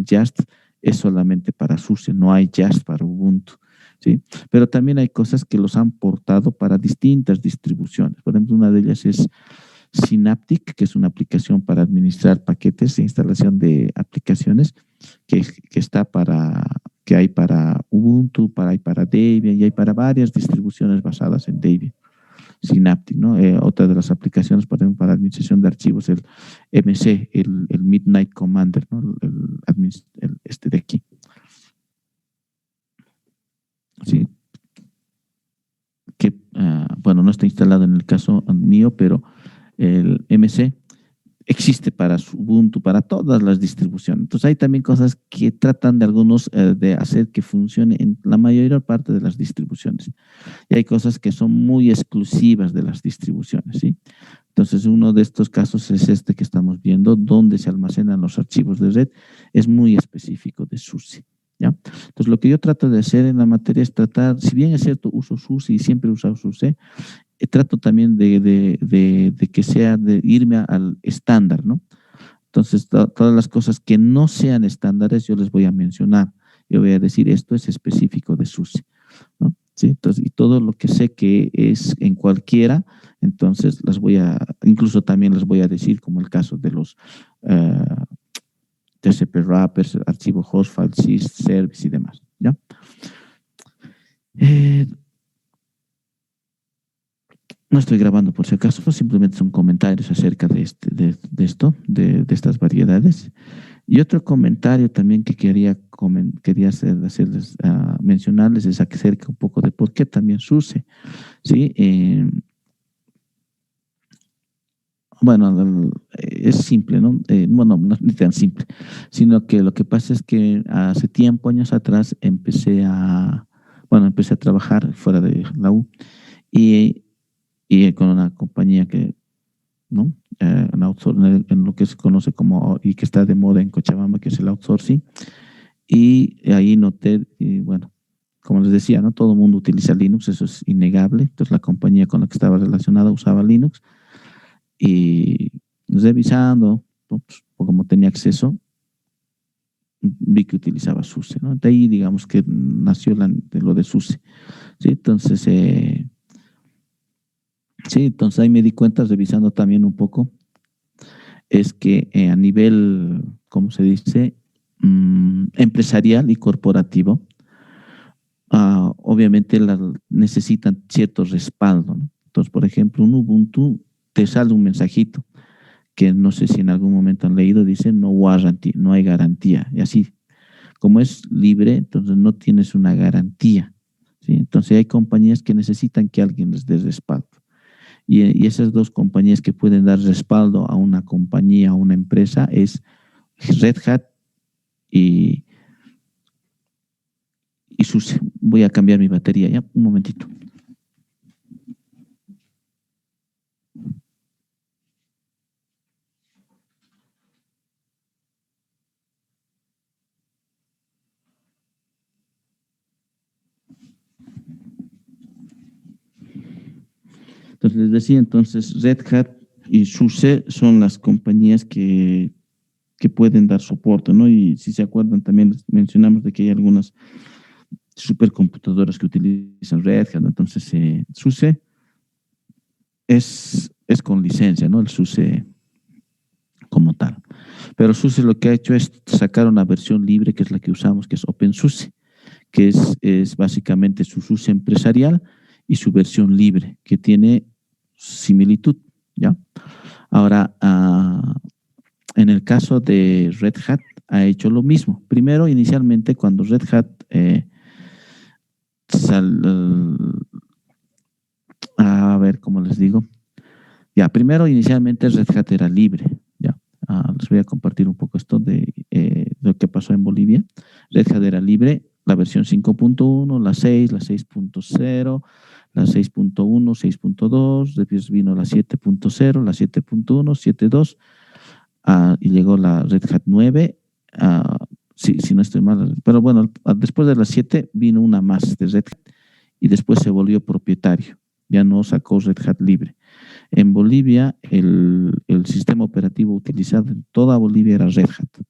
es solamente para SUSE, no hay Just para Ubuntu, ¿sí? Pero también hay cosas que los han portado para distintas distribuciones. Por ejemplo, una de ellas es Synaptic, que es una aplicación para administrar paquetes e instalación de aplicaciones que hay para Ubuntu, hay para Debian y hay para varias distribuciones basadas en Debian. Synaptic, ¿no? Otra de las aplicaciones, por ejemplo, para administración de archivos, el MC, el Midnight Commander, ¿no? Este de aquí. Sí. Que, bueno, no está instalado en el caso mío, pero el MC existe para Ubuntu, para todas las distribuciones. Entonces hay también cosas que tratan de algunos de hacer que funcione en la mayor parte de las distribuciones. Y hay cosas que son muy exclusivas de las distribuciones, ¿sí? Entonces uno de estos casos es este que estamos viendo, donde se almacenan los archivos de red, es muy específico de SUSE, ¿ya? Entonces lo que yo trato de hacer en la materia es tratar, si bien es cierto, uso SUSE y siempre he usado SUSE, trato también de que sea, de irme al estándar, ¿no? Entonces, todas las cosas que no sean estándares, yo les voy a mencionar. Yo voy a decir, esto es específico de SUSE, ¿no? Sí, entonces, y todo lo que sé que es en cualquiera, entonces incluso también les voy a decir, como el caso de los TCP wrappers, archivo host file, sys, service y demás, ¿ya? No estoy grabando por si acaso, simplemente son comentarios acerca de estas variedades. Y otro comentario también que quería mencionarles es acerca un poco de por qué también SUSE, ¿sí? Bueno, es simple, ¿no? Bueno, no es ni tan simple, sino que lo que pasa es que hace tiempo, años atrás, empecé a trabajar fuera de la U y con una compañía que, ¿no? En lo que se conoce como, y que está de moda en Cochabamba, que es el outsourcing. Y ahí noté, y bueno, como les decía, ¿no? Todo el mundo utiliza Linux, eso es innegable. Entonces la compañía con la que estaba relacionada usaba Linux. Y revisando, ¿no? Pues, como tenía acceso, vi que utilizaba SUSE, ¿no? De ahí, digamos que nació lo de SUSE, ¿sí? Entonces, entonces ahí me di cuenta, revisando también un poco, es que a nivel, ¿cómo se dice? Empresarial y corporativo, obviamente necesitan cierto respaldo, ¿no? Entonces, por ejemplo, un Ubuntu te sale un mensajito que no sé si en algún momento han leído, dice no warranty, no hay garantía. Y así, como es libre, entonces no tienes una garantía, ¿sí? Entonces hay compañías que necesitan que alguien les dé respaldo. Y esas dos compañías que pueden dar respaldo a una compañía, a una empresa, es Red Hat y SUSE. Voy a cambiar mi batería ya, un momentito. Entonces les decía, Red Hat y SUSE son las compañías que pueden dar soporte, ¿no? Y si se acuerdan, también mencionamos de que hay algunas supercomputadoras que utilizan Red Hat, ¿no? Entonces SUSE es con licencia, ¿no? El SUSE como tal. Pero SUSE lo que ha hecho es sacar una versión libre, que es la que usamos, que es OpenSUSE, que es básicamente su SUSE empresarial y su versión libre, que tiene similitud, ¿ya? Ahora, en el caso de Red Hat, ha hecho lo mismo. Primero, inicialmente, cuando Red Hat a ver, ¿cómo les digo? Ya, primero, inicialmente Red Hat era libre, ya. Les voy a compartir un poco esto de lo que pasó en Bolivia. Red Hat era libre, la versión 5.1, la 6, la 6.0, la 6.1, 6.2, después vino la 7.0, la 7.1, 7.2, y llegó la Red Hat 9, si no estoy mal, pero bueno, después de la 7 vino una más de Red Hat y después se volvió propietario, ya no sacó Red Hat libre. En Bolivia, el sistema operativo utilizado en toda Bolivia era Red Hat,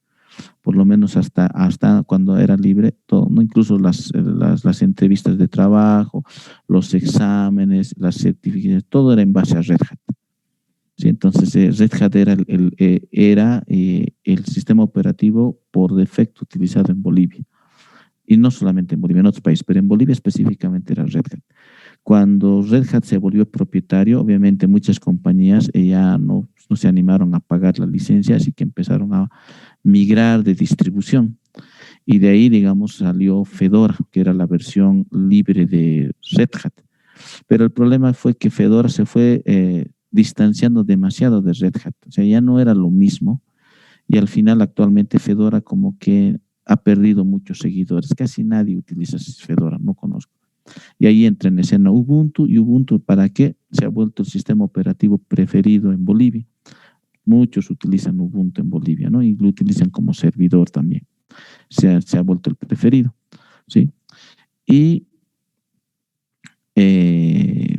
por lo menos hasta cuando era libre, todo, ¿no? Incluso las entrevistas de trabajo, los exámenes, las certificaciones, todo era en base a Red Hat. Sí, entonces Red Hat era el sistema operativo por defecto utilizado en Bolivia. Y no solamente en Bolivia, en otros países, pero en Bolivia específicamente era Red Hat. Cuando Red Hat se volvió propietario, obviamente muchas compañías ya no se animaron a pagar la licencia, así que empezaron a migrar de distribución. Y de ahí, digamos, salió Fedora, que era la versión libre de Red Hat. Pero el problema fue que Fedora se fue distanciando demasiado de Red Hat. O sea, ya no era lo mismo. Y al final, actualmente, Fedora como que ha perdido muchos seguidores. Casi nadie utiliza Fedora, no conozco. Y ahí entra en escena Ubuntu, y Ubuntu, ¿para qué? Se ha vuelto el sistema operativo preferido en Bolivia. Muchos utilizan Ubuntu en Bolivia, ¿no? Y lo utilizan como servidor también. Se ha vuelto el preferido, ¿sí?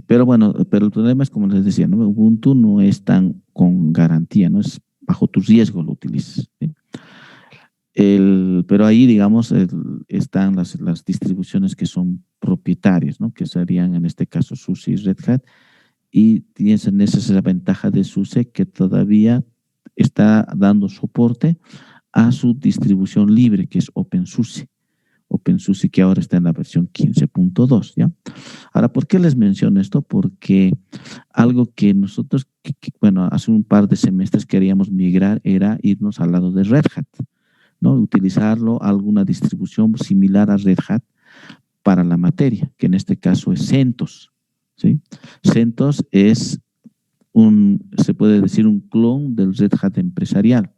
Pero bueno, pero el problema es, como les decía, ¿no? Ubuntu no es tan con garantía, no es bajo tu riesgo lo utilizas, ¿sí? Pero ahí, digamos, están las distribuciones que son propietarias, ¿no? Que serían en este caso SUSE y Red Hat, y tienen esa ventaja de SUSE que todavía está dando soporte a su distribución libre, que es OpenSUSE. OpenSUSE, que ahora está en la versión 15.2, ¿ya? Ahora, ¿por qué les menciono esto? Porque algo que nosotros, bueno, hace un par de semestres queríamos migrar era irnos al lado de Red Hat, ¿no? Utilizarlo, alguna distribución similar a Red Hat para la materia, que en este caso es CentOS, ¿sí? CentOS es se puede decir, un clon del Red Hat empresarial.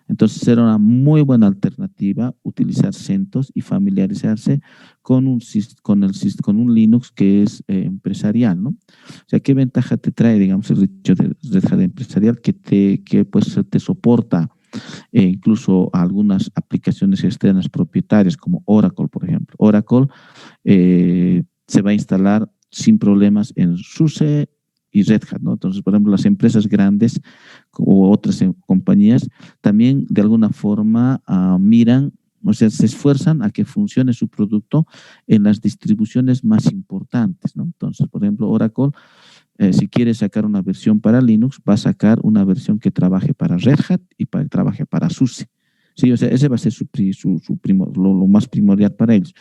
Entonces era una muy buena alternativa utilizar CentOS y familiarizarse con un Linux que es empresarial, ¿no? O sea, ¿qué ventaja te trae, digamos, el hecho de Red Hat empresarial que pues te soporta incluso algunas aplicaciones externas propietarias como Oracle, por ejemplo? Oracle se va a instalar sin problemas en SUSE y Red Hat, ¿no? Entonces, por ejemplo, las empresas grandes o otras compañías también de alguna forma miran, o sea, se esfuerzan a que funcione su producto en las distribuciones más importantes, ¿no? Entonces, por ejemplo, Oracle, si quiere sacar una versión para Linux, va a sacar una versión que trabaje para Red Hat y trabaje para SUSE. Sí, o sea, ese va a ser lo más primordial para ellos.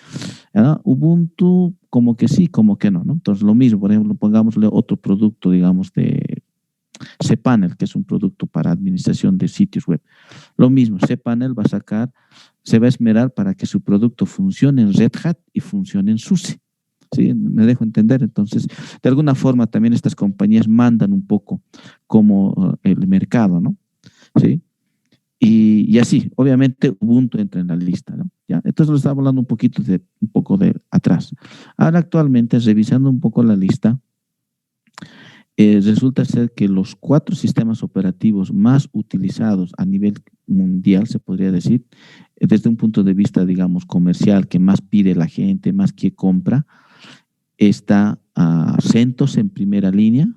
Ubuntu, como que sí, como que no, ¿no? Entonces, lo mismo, por ejemplo, pongámosle otro producto, digamos, de cPanel, que es un producto para administración de sitios web. Lo mismo, cPanel se va a esmerar para que su producto funcione en Red Hat y funcione en SUSE. ¿Sí? Me dejo entender. Entonces, de alguna forma también estas compañías mandan un poco como el mercado, ¿no? ¿Sí? Y así, obviamente Ubuntu entra en la lista, ¿no? ¿Ya? Entonces lo estaba hablando un poco de atrás. Ahora actualmente, revisando un poco la lista, resulta ser que los 4 sistemas operativos más utilizados a nivel mundial, se podría decir, desde un punto de vista, digamos, comercial, que más pide la gente, más que compra, está CentOS en primera línea,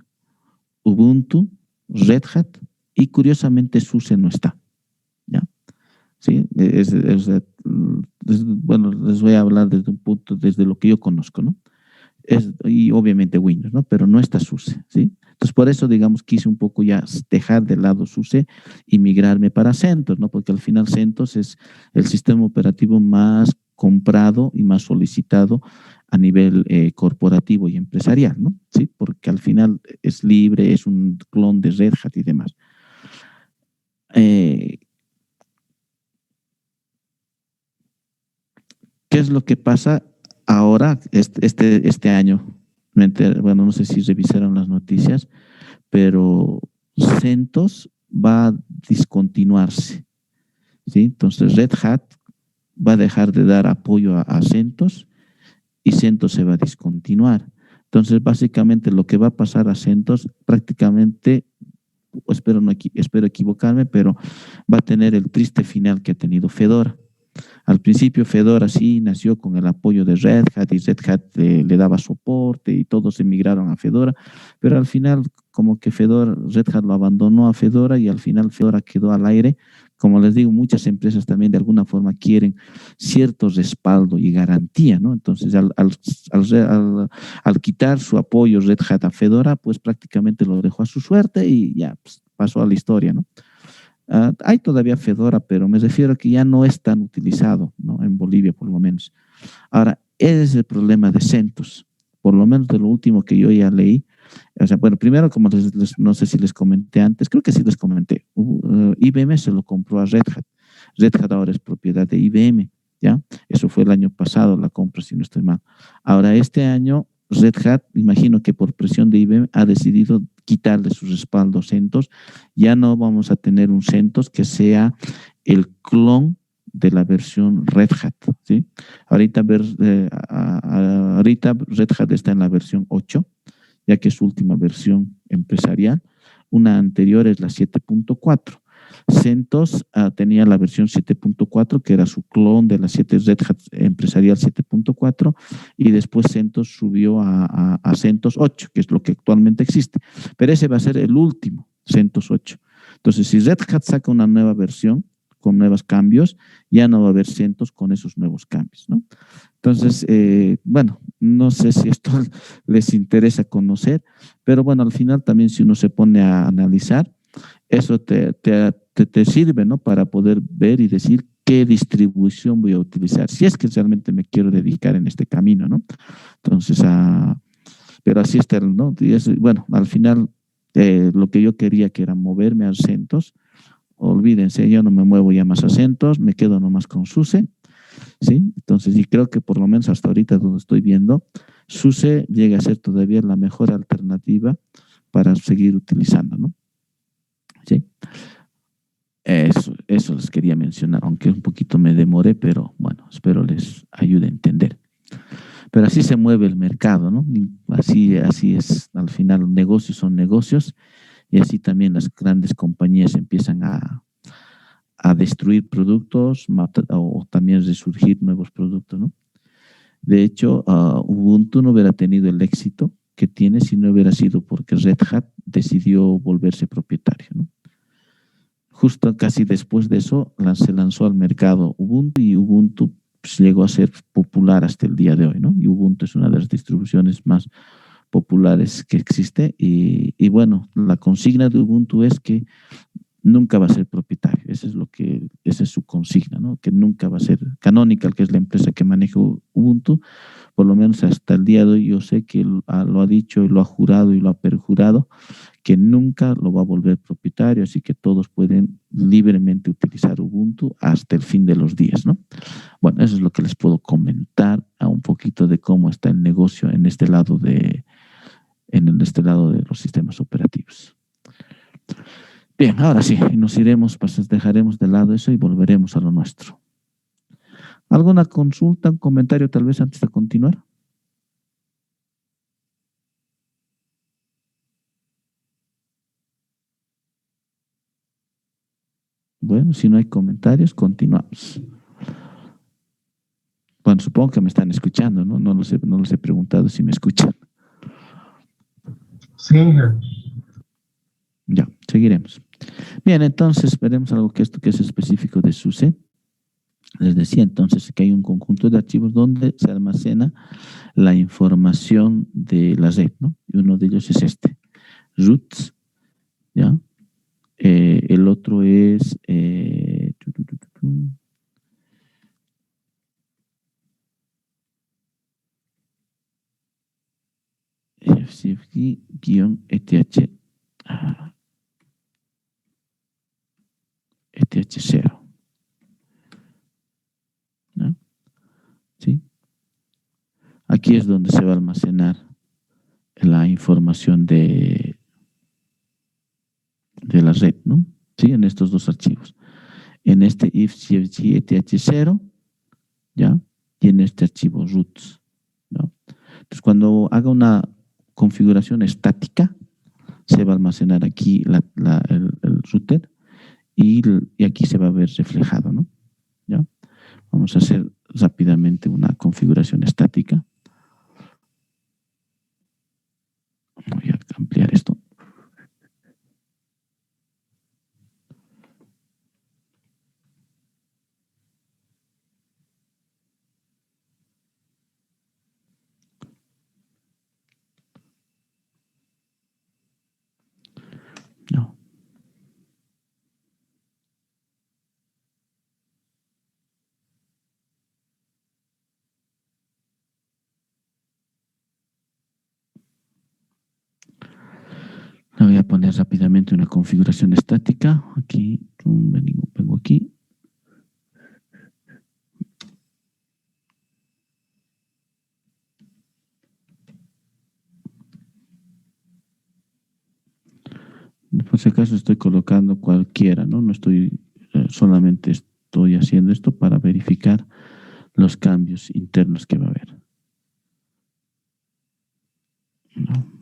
Ubuntu, Red Hat, y curiosamente SUSE no está. ¿Ya? Sí, bueno, les voy a hablar desde lo que yo conozco, ¿no? y obviamente Windows, ¿no? Pero no está SUSE, ¿sí? Entonces, por eso, digamos, quise un poco ya dejar de lado SUSE y migrarme para CentOS, ¿no? Porque al final CentOS es el sistema operativo más comprado y más solicitado a nivel corporativo y empresarial, ¿no? Sí, porque al final es libre, es un clon de Red Hat y demás. ¿Qué es lo que pasa ahora, este año? Bueno, no sé si revisaron las noticias, pero CentOS va a discontinuarse, ¿sí? Entonces Red Hat va a dejar de dar apoyo a CentOS y CentOS se va a discontinuar. Entonces, básicamente lo que va a pasar a CentOS prácticamente, espero equivocarme, pero va a tener el triste final que ha tenido Fedora. Al principio Fedora sí nació con el apoyo de Red Hat y Red Hat le daba soporte y todos emigraron a Fedora, pero al final como que Red Hat lo abandonó a Fedora y al final Fedora quedó al aire. Como les digo, muchas empresas también de alguna forma quieren cierto respaldo y garantía, ¿no? Entonces al quitar su apoyo Red Hat a Fedora, pues prácticamente lo dejó a su suerte y ya pues, pasó a la historia, ¿no? Hay todavía Fedora, pero me refiero a que ya no es tan utilizado, ¿no? En Bolivia, por lo menos. Ahora, ese es el problema de CentOS, por lo menos de lo último que yo ya leí. O sea, bueno, primero, como no sé si les comenté antes, creo que sí les comenté, IBM se lo compró a Red Hat. Red Hat ahora es propiedad de IBM, ¿ya? Eso fue el año pasado, la compra, si no estoy mal. Ahora, este año, Red Hat, imagino que por presión de IBM, ha decidido quitarle su respaldo a CentOS. Ya no vamos a tener un CentOS que sea el clon de la versión Red Hat, ¿sí? Ahorita Red Hat está en la versión 8, ya que es su última versión empresarial. Una anterior es la 7.4. CentOS tenía la versión 7.4, que era su clon de la Red Hat empresarial 7.4, y después CentOS subió a CentOS 8, que es lo que actualmente existe. Pero ese va a ser el último, CentOS 8. Entonces, si Red Hat saca una nueva versión con nuevos cambios, ya no va a haber CentOS con esos nuevos cambios, ¿no? Entonces, bueno, no sé si esto les interesa conocer, pero bueno, al final también si uno se pone a analizar, eso te sirve, ¿no? Para poder ver y decir qué distribución voy a utilizar, si es que realmente me quiero dedicar en este camino, ¿no? Entonces, pero así está, ¿no? Y bueno, al final, lo que yo quería que era moverme a CentOS, olvídense, yo no me muevo ya más a CentOS, me quedo nomás con SUSE, ¿sí? Entonces, y creo que por lo menos hasta ahorita donde estoy viendo, SUSE llega a ser todavía la mejor alternativa para seguir utilizando, ¿no? ¿Sí? Eso les quería mencionar, aunque un poquito me demoré, pero bueno, espero les ayude a entender. Pero así se mueve el mercado, ¿no? Así es, al final negocios son negocios y así también las grandes compañías empiezan a destruir productos o también resurgir nuevos productos, ¿no? De hecho, Ubuntu no hubiera tenido el éxito que tiene si no hubiera sido porque Red Hat decidió volverse propietario, ¿no? Justo casi después de eso se lanzó al mercado Ubuntu y Ubuntu pues, llegó a ser popular hasta el día de hoy, ¿no? Y Ubuntu es una de las distribuciones más populares que existe y bueno, la consigna de Ubuntu es que nunca va a ser propietario, esa es su consigna, ¿no? Que nunca va a ser Canonical, que es la empresa que maneja Ubuntu, por lo menos hasta el día de hoy yo sé que lo ha dicho y lo ha jurado y lo ha perjurado, que nunca lo va a volver propietario, así que todos pueden libremente utilizar Ubuntu hasta el fin de los días, ¿no? Bueno, eso es lo que les puedo comentar a un poquito de cómo está el negocio en este lado de los sistemas operativos. Bien, ahora sí, nos iremos, pues dejaremos de lado eso y volveremos a lo nuestro. ¿Alguna consulta, un comentario tal vez antes de continuar? Bueno, si no hay comentarios, continuamos. Bueno, supongo que me están escuchando, ¿no? No les he preguntado si me escuchan. Sí, Ya, seguiremos. Bien, entonces veremos algo que es específico de SUSE. Les decía entonces que hay un conjunto de archivos donde se almacena la información de la red, ¿no? Y uno de ellos es este, roots, ¿ya? El otro es FCFG-ETH ETH0, ¿no? ¿Sí? Aquí es donde se va a almacenar la información de la red, ¿no? Sí, en estos dos archivos. En este ifcfg ETH0, ¿ya? Y en este archivo roots, ¿no? Entonces, cuando haga una configuración estática, se va a almacenar aquí el router y aquí se va a ver reflejado, ¿no? ¿Ya? Vamos a hacer rápidamente una configuración estática. Voy a ampliar esto. No. Le voy a poner rápidamente una configuración estática. Aquí, vengo aquí. Por si acaso estoy colocando cualquiera, ¿no? No estoy, solamente estoy haciendo esto para verificar los cambios internos que va a haber. ¿No?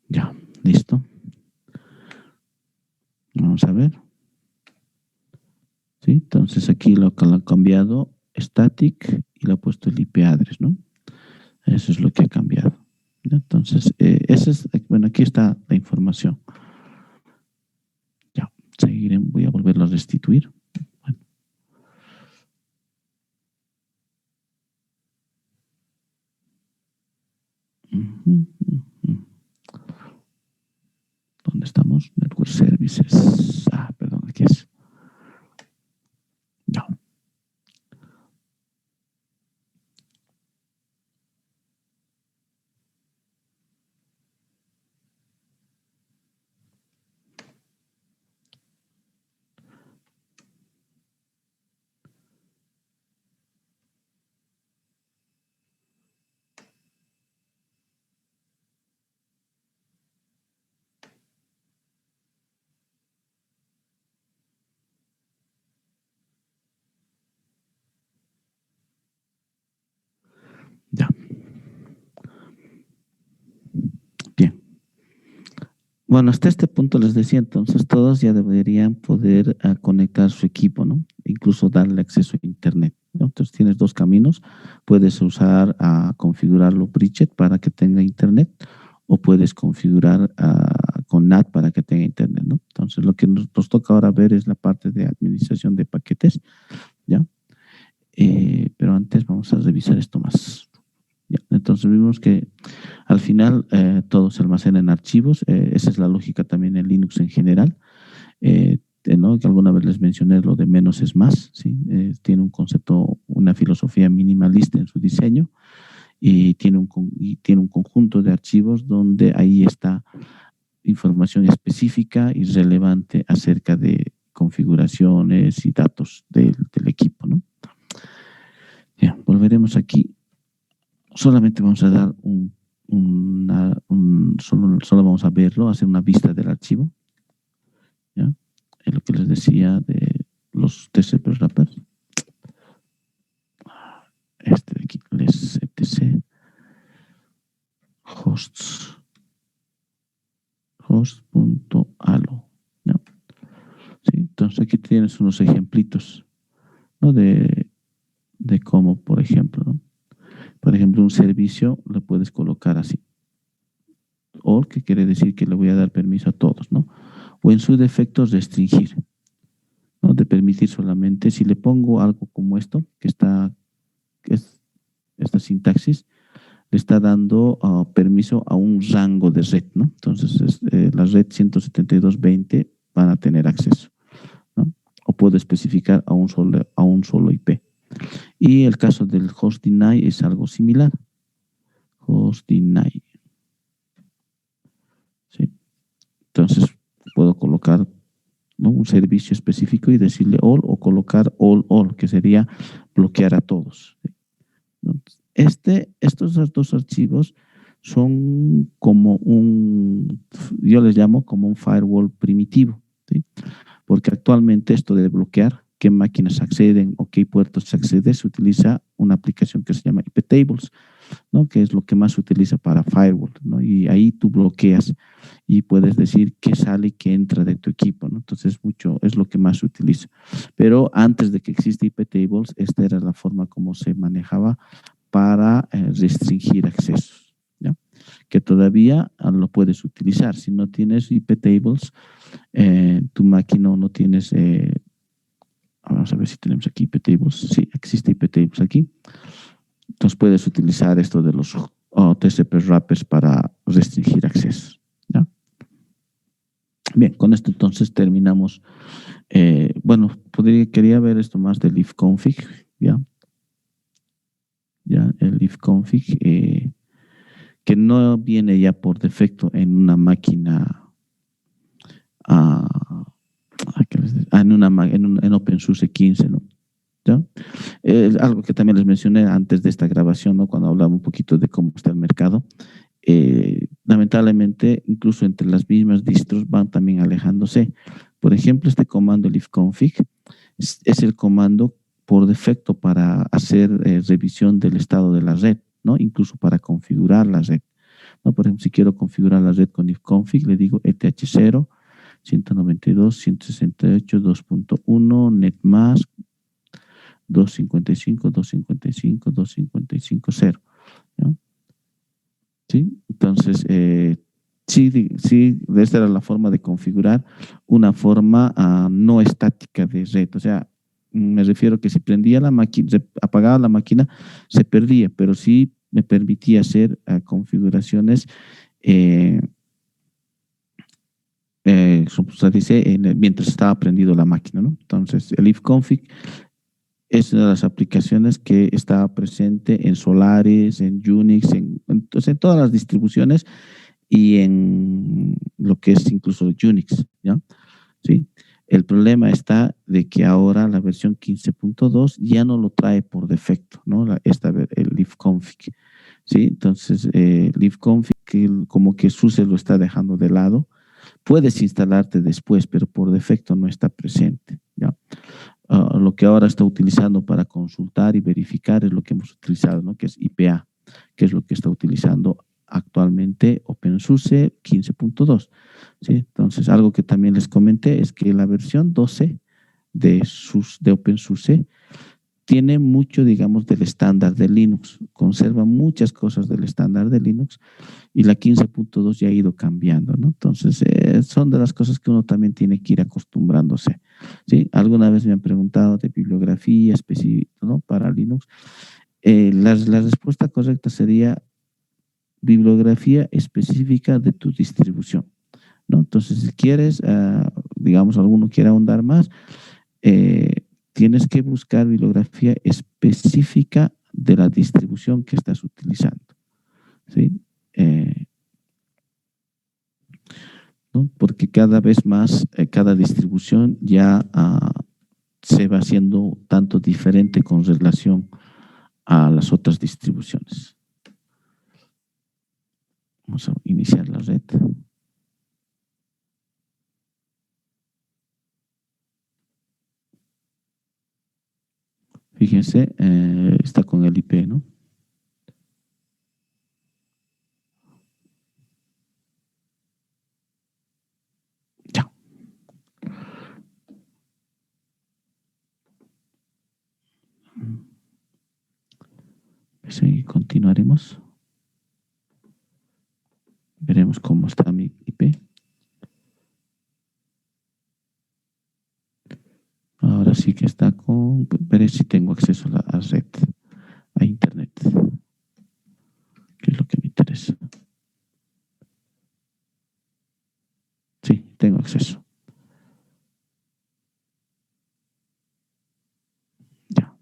Ya, listo. Vamos a ver. ¿Sí? Entonces aquí lo han cambiado static y le ha puesto el IP address, ¿no? Eso es lo que ha cambiado. Entonces, bueno, aquí está la información. Ya, seguiremos, voy a volverlo a restituir. Bueno. ¿Dónde estamos? Network Services. Perdón, aquí es. Ya. Ya. Bien. Bueno, hasta este punto les decía, entonces todos ya deberían poder conectar su equipo, ¿no? Incluso darle acceso a internet, ¿no? Entonces tienes dos caminos. Puedes usar configurarlo Bridget para que tenga internet o puedes configurar con NAT para que tenga internet, ¿no? Entonces lo que nos toca ahora ver es la parte de administración de paquetes, ¿ya? Pero antes vamos a revisar esto más. ¿Ya? Entonces vimos que al final todo se almacena en archivos. Esa es la lógica también en Linux en general. ¿No? Que alguna vez les mencioné lo de menos es más, ¿sí? Tiene un concepto, una filosofía minimalista en su diseño y tiene un conjunto de archivos donde ahí está información específica y relevante acerca de configuraciones y datos del equipo, ¿no? Ya, volveremos aquí. Solamente vamos a dar solo vamos a verlo, hacer una vista del archivo. ¿Ya? Es lo que les decía de los TCP wrappers. Este de aquí, les etc host.alo. ¿No? Sí, entonces aquí tienes unos ejemplitos, ¿no? de cómo, por ejemplo, ¿no? Por ejemplo, un servicio lo puedes colocar así. All, que quiere decir que le voy a dar permiso a todos, ¿no? O en su defecto restringir, ¿no? De permitir solamente, si le pongo algo como esto, esta sintaxis, le está dando permiso a un rango de red, ¿no? Entonces, la red 172.20 van a tener acceso, ¿no? O puedo especificar a un solo IP. Y el caso del host deny es algo similar. Host deny. ¿Sí? Entonces, puedo colocar, ¿no? un servicio específico y decirle all o colocar all, que sería bloquear a todos. ¿Sí? Estos dos archivos son como yo les llamo como un firewall primitivo, ¿sí? Porque actualmente esto de bloquear qué máquinas acceden o qué puertos se accede, se utiliza una aplicación que se llama iptables, ¿no? Que es lo que más se utiliza para firewall, ¿no? Y ahí tú bloqueas y puedes decir qué sale y qué entra de tu equipo, ¿no? Entonces es lo que más se utiliza. Pero antes de que exista iptables, esta era la forma como se manejaba para restringir accesos, ¿ya? Que todavía lo puedes utilizar. Si no tienes iptables, tu máquina no tienes... vamos a ver si tenemos aquí iptables. Sí, existe iptables aquí. Entonces puedes utilizar esto de los TCP wrappers para restringir accesos, ¿ya? Bien, con esto entonces terminamos. Bueno, quería ver esto más del ifconfig, ¿ya? Ya, el ifconfig, que no viene ya por defecto en una máquina en OpenSUSE 15, ¿no? ¿Ya? Algo que también les mencioné antes de esta grabación, ¿no? Cuando hablaba un poquito de cómo está el mercado. Lamentablemente, incluso entre las mismas distros van también alejándose. Por ejemplo, este comando, el ifconfig, es el comando por defecto para hacer revisión del estado de la red, ¿no? Incluso para configurar la red, ¿no? Por ejemplo, si quiero configurar la red con ifconfig, le digo eth0 192.168.2.1 netmask 255.255.255.0, ¿no? ¿Sí? Entonces, sí, esta era la forma de configurar una forma no estática de red. O sea, me refiero que si prendía la máquina, apagaba la máquina, se perdía, pero sí me permitía hacer configuraciones se dice mientras estaba prendido la máquina, ¿no? Entonces, el ifconfig es una de las aplicaciones que está presente en Solaris, en Unix, entonces en todas las distribuciones y en lo que es incluso Unix, ¿ya? ¿Sí? El problema está de que ahora la versión 15.2 ya no lo trae por defecto, ¿no? El ifconfig, ¿sí? Entonces, el ifconfig, como que SUSE lo está dejando de lado. Puedes instalarte después, pero por defecto no está presente, ¿ya? Lo que ahora está utilizando para consultar y verificar es lo que hemos utilizado, ¿no? Que es IPA, que es lo que está utilizando actualmente OpenSUSE 15.2, ¿sí? Entonces, algo que también les comenté es que la versión 12 de OpenSUSE tiene mucho, digamos, del estándar de Linux, conserva muchas cosas del estándar de Linux, y la 15.2 ya ha ido cambiando, ¿no? Entonces, son de las cosas que uno también tiene que ir acostumbrándose, ¿sí? Alguna vez me han preguntado de bibliografía específica, ¿no? Para Linux. La respuesta correcta sería bibliografía específica de tu distribución, ¿no? Entonces, si quieres, digamos, alguno quiere ahondar más, tienes que buscar bibliografía específica de la distribución que estás utilizando, ¿sí? ¿No? Porque cada vez más, cada distribución ya se va haciendo tanto diferente con relación a las otras distribuciones. Vamos a iniciar la red. Fíjense, está con el IP, ¿no? Ya. Sí, continuaremos. Veremos cómo está mi IP. Ahora sí que está con... Veré si tengo acceso a la red, a internet, que es lo que me interesa. Sí, tengo acceso. Ya.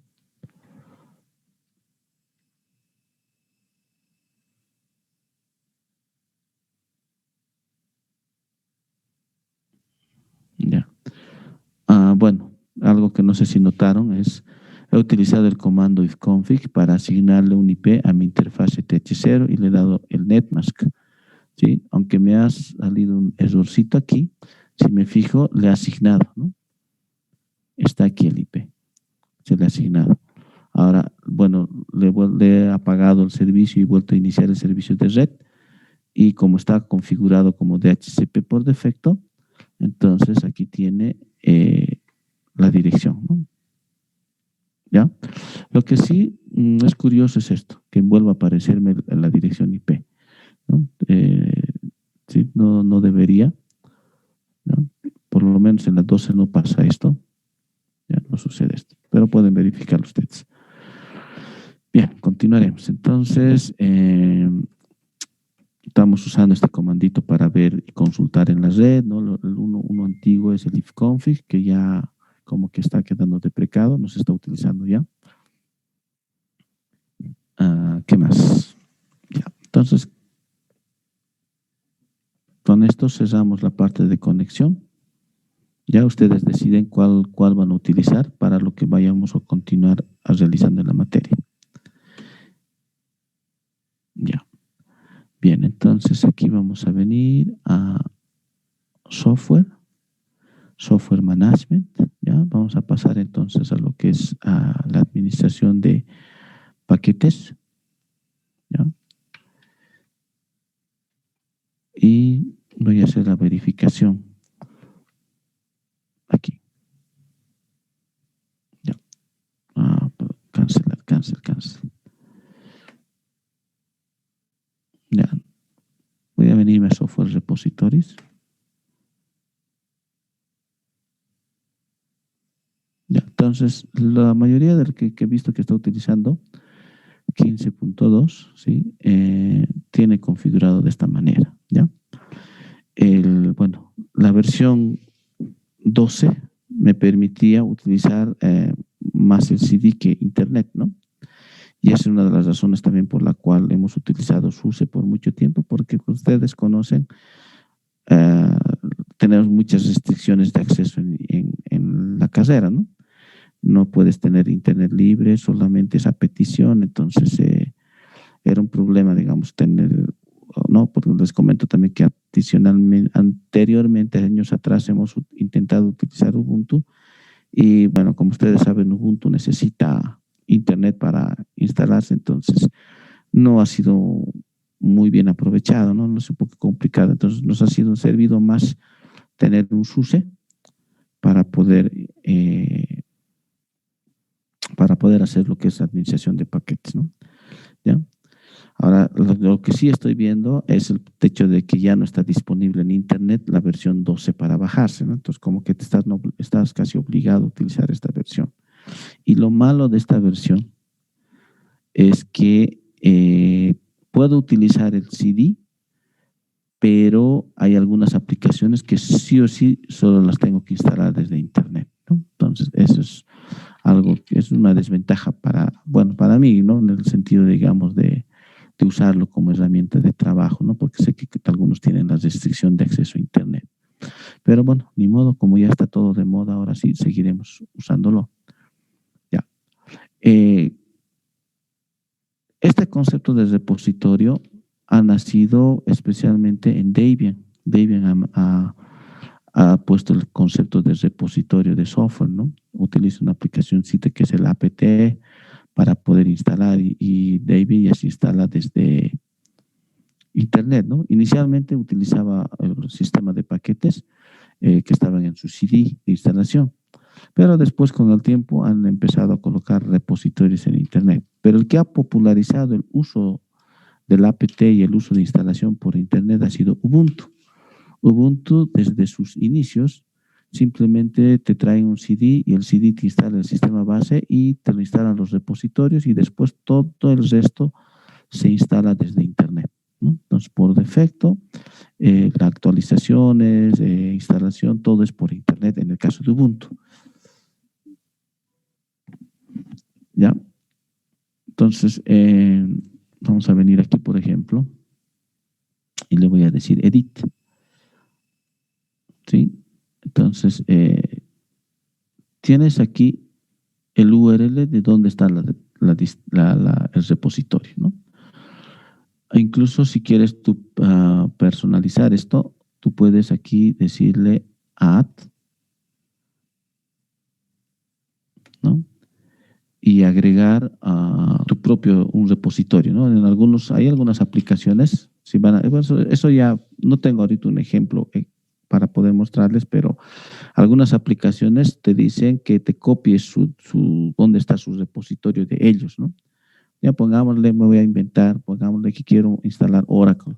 Ya. Bueno, algo que no sé si notaron es, he utilizado el comando ifconfig para asignarle un IP a mi interfaz TH0 y le he dado el netmask, ¿sí? Aunque me ha salido un errorcito aquí, si me fijo, le he asignado, ¿no? Está aquí el IP, se le ha asignado. Ahora, bueno, le he apagado el servicio y vuelto a iniciar el servicio de red, y como está configurado como DHCP por defecto, entonces aquí tiene la dirección, ¿no? ¿Ya? Lo que sí es curioso es esto, que vuelva a aparecerme la dirección IP, ¿no? Sí, no debería, ¿no? Por lo menos en la 12 no pasa esto, ya no sucede esto, pero pueden verificarlo ustedes. Bien, continuaremos. Entonces, estamos usando este comandito para ver y consultar en la red, ¿no? Uno antiguo es el ifconfig, que ya como que está quedando deprecado, no se está utilizando ya. ¿Qué más? Ya. Entonces, con esto cerramos la parte de conexión. Ya ustedes deciden cuál van a utilizar para lo que vayamos a continuar realizando en la materia. Ya. Bien, entonces aquí vamos a venir a software management. Ya vamos a pasar entonces a lo que es la administración de paquetes. ¿Ya? Y voy a hacer la verificación aquí. Ya. Cancelar. Ya. Voy a venirme a software repositories. Ya. Entonces, la mayoría del que he visto que está utilizando 15.2, ¿sí? Tiene configurado de esta manera, ¿ya? Bueno, la versión 12 me permitía utilizar más el CD que Internet, ¿no? Y esa es una de las razones también por la cual hemos utilizado SUSE por mucho tiempo, porque ustedes conocen, tenemos muchas restricciones de acceso en la carrera, ¿no? No puedes tener internet libre, solamente esa petición, entonces era un problema, digamos, tener, no, porque les comento también que anteriormente, años atrás, hemos intentado utilizar Ubuntu, y bueno, como ustedes saben, Ubuntu necesita internet para instalarse, entonces no ha sido muy bien aprovechado, ¿no? No es un poco complicado, entonces nos ha sido servido más tener un SUSE para poder hacer lo que es administración de paquetes, ¿no? ¿Ya? Ahora, lo que sí estoy viendo es el hecho de que ya no está disponible en internet la versión 12 para bajarse, ¿no? Entonces, como que estás casi obligado a utilizar esta versión. Y lo malo de esta versión es que puedo utilizar el CD, pero hay algunas aplicaciones que sí o sí solo las tengo que instalar desde internet, ¿no? Entonces, eso es algo que es una desventaja para mí, ¿no? En el sentido, digamos, de usarlo como herramienta de trabajo, ¿no? Porque sé que algunos tienen la restricción de acceso a Internet. Pero bueno, ni modo, como ya está todo de moda, ahora sí seguiremos usándolo. Ya. Este concepto de repositorio ha nacido especialmente en Debian. Debian ha puesto el concepto de repositorio de software, ¿no? Utiliza una aplicacióncita que es el apt para poder instalar y Debian ya se instala desde Internet, ¿no? Inicialmente utilizaba el sistema de paquetes que estaban en su CD de instalación, pero después con el tiempo han empezado a colocar repositorios en Internet. Pero el que ha popularizado el uso del apt y el uso de instalación por Internet ha sido Ubuntu. Ubuntu desde sus inicios simplemente te trae un CD y el CD te instala el sistema base y te lo instalan los repositorios y después todo el resto se instala desde Internet, ¿no? Entonces, por defecto, las actualizaciones, instalación, todo es por Internet en el caso de Ubuntu. ¿Ya? Entonces, vamos a venir aquí, por ejemplo, y le voy a decir edit. ¿Sí? Entonces, tienes aquí el URL de dónde está el repositorio, ¿no? E incluso si quieres tú personalizar esto, tú puedes aquí decirle add, ¿no? Y agregar tu propio un repositorio, ¿no? Hay algunas aplicaciones, si eso ya no tengo ahorita un ejemplo para poder mostrarles, pero algunas aplicaciones te dicen que te copies dónde está su repositorio de ellos, ¿no? Ya pongámosle, me voy a inventar, pongámosle que quiero instalar Oracle.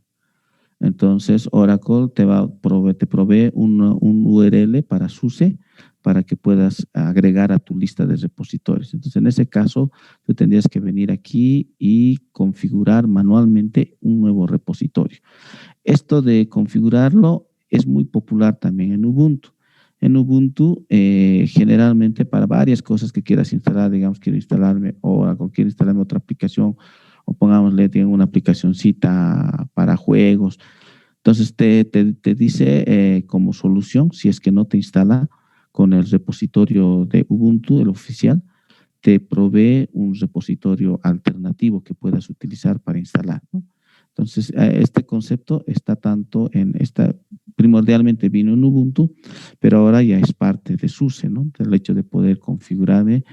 Entonces, Oracle te provee un URL para SUSE para que puedas agregar a tu lista de repositorios. Entonces, en ese caso, tú tendrías que venir aquí y configurar manualmente un nuevo repositorio. Esto de configurarlo es muy popular también en Ubuntu. En Ubuntu, generalmente para varias cosas que quieras instalar, digamos, quiero instalarme Oracle, quiero instalarme otra aplicación, o pongámosle, tengo una aplicacióncita para juegos. Entonces, te dice como solución, si es que no te instala con el repositorio de Ubuntu, el oficial, te provee un repositorio alternativo que puedas utilizar para instalar, ¿no? Entonces, este concepto está primordialmente vino en Ubuntu, pero ahora ya es parte de SUSE, ¿no? El hecho de poder configurarme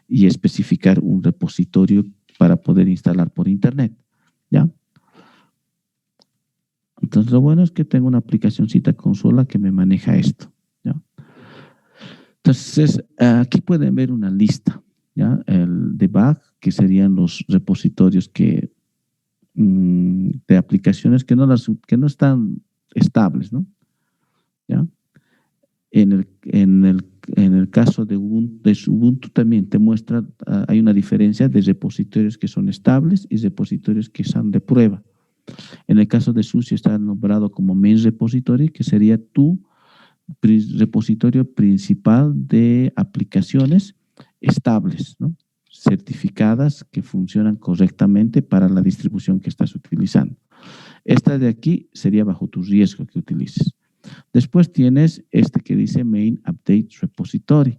y especificar un repositorio para poder instalar por Internet, ¿ya? Entonces, lo bueno es que tengo una aplicacióncita consola que me maneja esto, ¿ya? Entonces, aquí pueden ver una lista, ¿ya? El debug, que serían los repositorios de aplicaciones que no están estables, ¿no? ¿Ya? En el caso de Ubuntu también te muestra, hay una diferencia de repositorios que son estables y repositorios que son de prueba. En el caso de SUSE está nombrado como main repository, que sería tu repositorio principal de aplicaciones estables, ¿no? Certificadas que funcionan correctamente para la distribución que estás utilizando. Esta de aquí sería bajo tu riesgo que utilices. Después tienes este que dice Main Update Repository.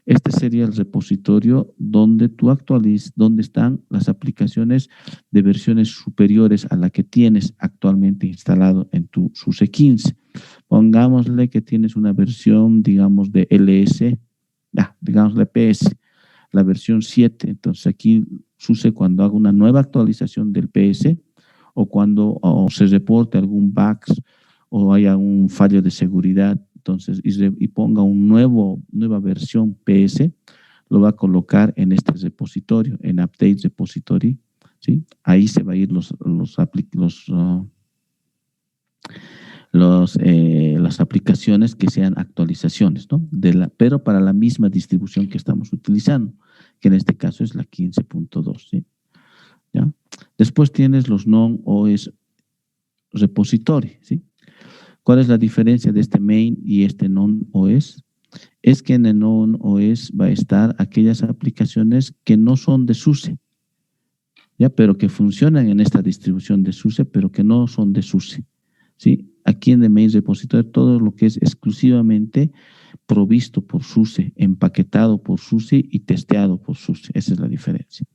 Este sería el repositorio donde tú actualizas, donde están las aplicaciones de versiones superiores a la que tienes actualmente instalado en tu SUSE 15. Pongámosle que tienes una versión, digamos, de LS, digámosle PS, la versión 7. Entonces aquí SUSE, cuando haga una nueva actualización del PS o cuando se reporte algún bug o haya un fallo de seguridad, entonces, y ponga nueva versión PS, lo va a colocar en este repositorio, en Update Repository, ¿sí? Ahí se va a ir las aplicaciones que sean actualizaciones, ¿no? Pero para la misma distribución que estamos utilizando, que en este caso es la 15.2, ¿sí? ¿Ya? Después tienes los non-OS repository, ¿sí? ¿Cuál es la diferencia de este main y este non-OS? es que en el non-OS va a estar aquellas aplicaciones que no son de SUSE, ¿ya? Pero que funcionan en esta distribución de SUSE, pero que no son de SUSE, ¿sí? Aquí en el Main Repository todo lo que es exclusivamente provisto por SUSE, empaquetado por SUSE y testeado por SUSE. Esa es la diferencia,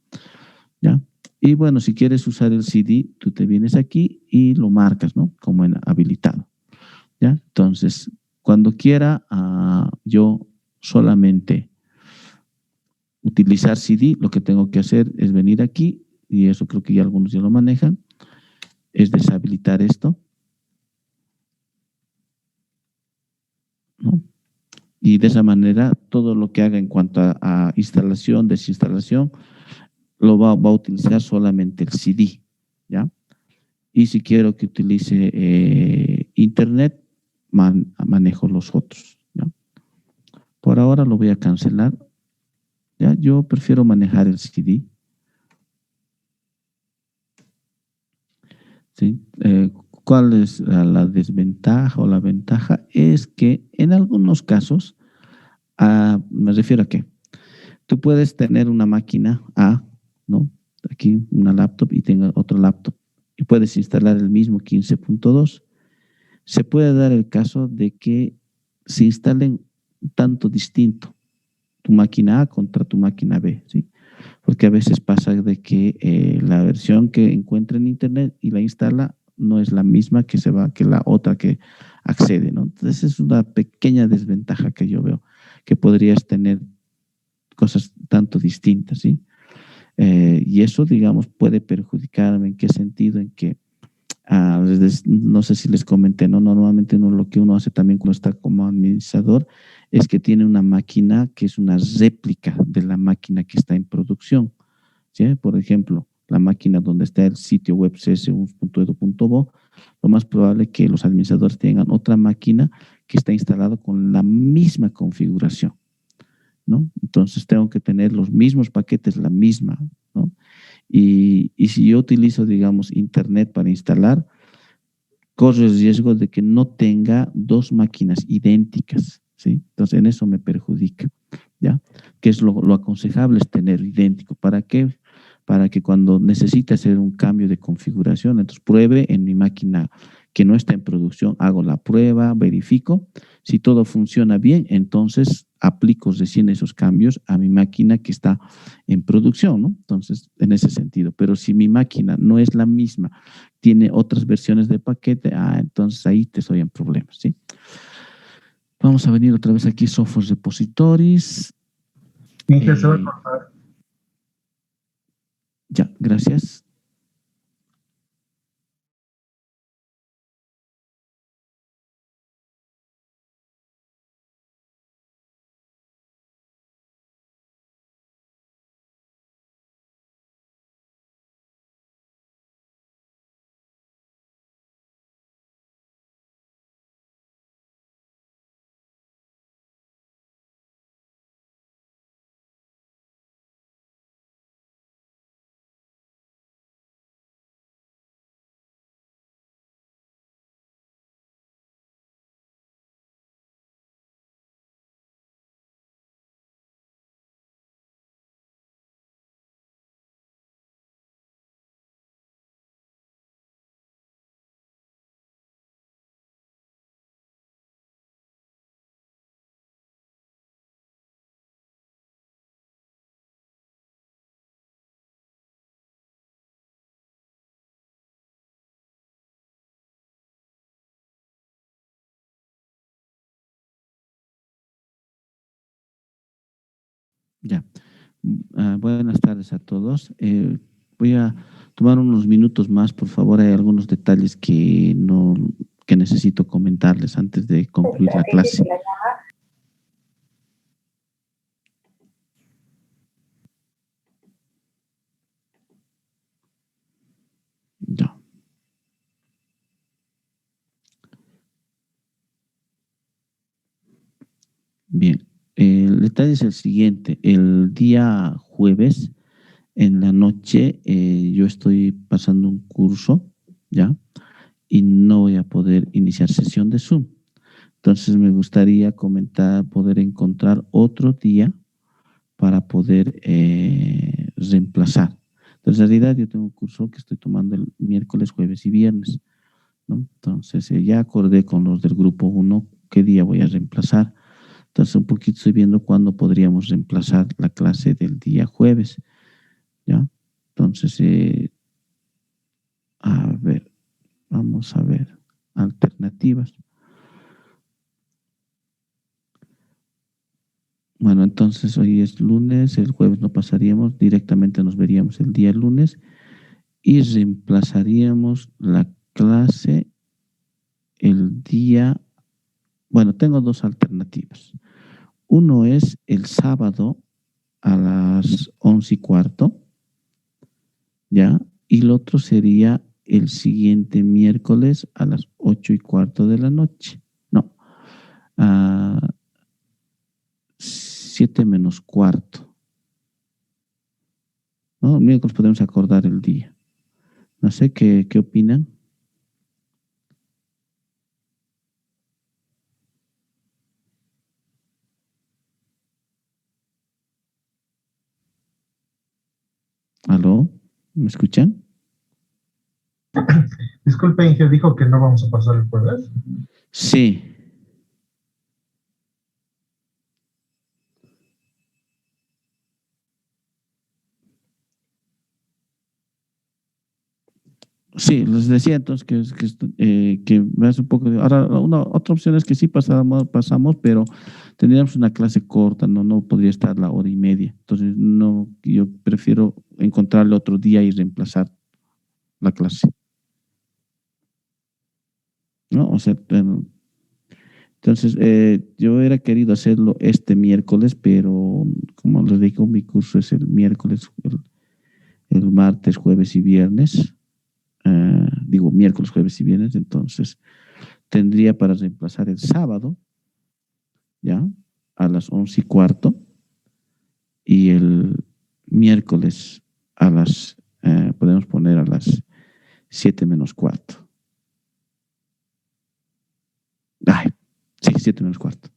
¿ya? Y bueno, si quieres usar el CD, tú te vienes aquí y lo marcas, ¿no? Como en habilitado, ¿ya? Entonces, cuando quiera yo solamente utilizar CD, lo que tengo que hacer es venir aquí, y eso creo que ya algunos ya lo manejan, es deshabilitar esto, ¿no? Y de esa manera, todo lo que haga en cuanto a instalación, desinstalación, lo va a utilizar solamente el CD, ¿ya? Y si quiero que utilice Internet, manejo los otros, ¿ya? Por ahora lo voy a cancelar, ¿ya? Yo prefiero manejar el CD, ¿sí? ¿Cuál es la desventaja o la ventaja? Es que en algunos casos, me refiero a que tú puedes tener una máquina A, ¿no? Aquí una laptop y tenga otro laptop y puedes instalar el mismo 15.2. Se puede dar el caso de que se instalen tanto distinto tu máquina A contra tu máquina B, ¿sí? Porque a veces pasa de que la versión que encuentra en internet y la instala no es la misma que la otra que accede, ¿no? Entonces es una pequeña desventaja que yo veo, que podrías tener cosas tanto distintas, ¿sí? Y eso, digamos, puede perjudicarme. ¿En qué sentido? En que, no sé si les comenté, ¿no? Normalmente lo que uno hace también cuando está como administrador es que tiene una máquina que es una réplica de la máquina que está en producción, ¿sí? Por ejemplo, la máquina donde está el sitio web cs1.edu.bo, lo más probable es que los administradores tengan otra máquina que está instalada con la misma configuración, ¿no? Entonces tengo que tener los mismos paquetes, la misma, ¿no? Y si yo utilizo, digamos, Internet para instalar, corre el riesgo de que no tenga dos máquinas idénticas, ¿sí? Entonces en eso me perjudica, ¿ya? Que es lo aconsejable es tener idéntico. ¿Para qué? Para que cuando necesite hacer un cambio de configuración, entonces pruebe en mi máquina que no está en producción, hago la prueba, verifico. Si todo funciona bien, entonces aplico recién esos cambios a mi máquina que está en producción, ¿no? Entonces, en ese sentido. Pero si mi máquina no es la misma, tiene otras versiones de paquete, entonces ahí te estoy en problemas, ¿sí? Vamos a venir otra vez aquí, Software Repositories. Inge, se va a cortar. Ya, gracias. Ya. Buenas tardes a todos. Voy a tomar unos minutos más, por favor. Hay algunos detalles que necesito comentarles antes de concluir la clase. Ya. Bien. El detalle es el siguiente. El día jueves en la noche yo estoy pasando un curso, ¿ya? Y no voy a poder iniciar sesión de Zoom. Entonces me gustaría comentar, poder encontrar otro día para poder reemplazar. Entonces, en realidad yo tengo un curso que estoy tomando el miércoles, jueves y viernes, ¿no? Entonces, ya acordé con los del grupo 1 qué día voy a reemplazar. Entonces, un poquito estoy viendo cuándo podríamos reemplazar la clase del día jueves, ¿ya? Entonces, a ver, vamos a ver alternativas. Bueno, entonces hoy es lunes, el jueves no pasaríamos, directamente nos veríamos el día lunes y reemplazaríamos la clase el día, bueno, tengo dos alternativas. Uno es el sábado a las 11:15, ¿ya? Y el otro sería el siguiente miércoles a las 8:15 de la noche. No, a 7:15. ¿No? El miércoles podemos acordar el día. No sé qué opinan. ¿Aló? ¿Me escuchan? Disculpe, Inge, dijo que no vamos a pasar el jueves. Sí. Sí, les decía entonces que me hace un poco de... Ahora, otra opción es que sí pasamos, pero tendríamos una clase corta, no podría estar la hora y media. Entonces, no, yo prefiero encontrarle otro día y reemplazar la clase. ¿No? O sea, entonces, yo hubiera querido hacerlo este miércoles, pero como les digo, mi curso es el miércoles, el martes, jueves y viernes. Digo miércoles, jueves y viernes, entonces tendría para reemplazar el sábado, ¿ya? A las 11:15 y el miércoles a las, podemos poner a las 7:15. Ay, sí, 7:15.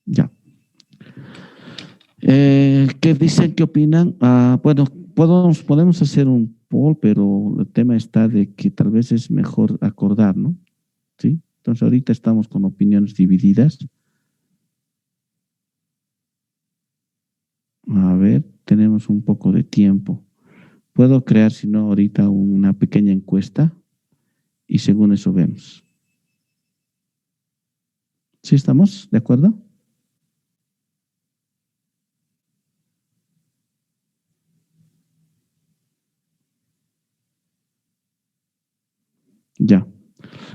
Ya. ¿Qué dicen? ¿Qué opinan? Bueno, podemos hacer un poll, pero el tema está de que tal vez es mejor acordar, ¿no? ¿Sí? Entonces ahorita estamos con opiniones divididas. A ver, tenemos un poco de tiempo. Puedo crear, si no, ahorita una pequeña encuesta y según eso vemos. ¿Sí estamos? ¿De acuerdo? Ya.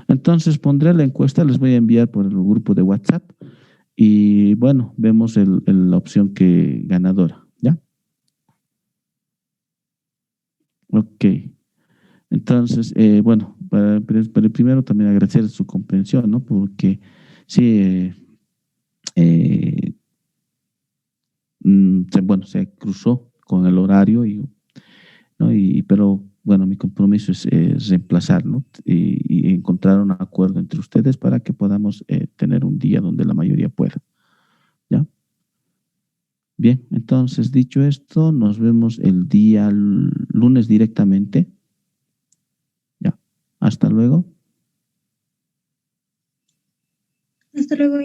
Entonces pondré la encuesta, les voy a enviar por el grupo de WhatsApp y bueno, vemos la opción que ganadora. ¿Ya? Ok. Entonces, bueno, para primero también agradecer su comprensión, ¿no? Porque sí, bueno, se cruzó con el horario, ¿no? Pero bueno, mi compromiso es reemplazar, ¿no? Y encontrar un acuerdo entre ustedes para que podamos tener un día donde la mayoría pueda. ¿Ya? Bien, entonces dicho esto, nos vemos el día lunes directamente. Ya. Hasta luego. Hasta luego.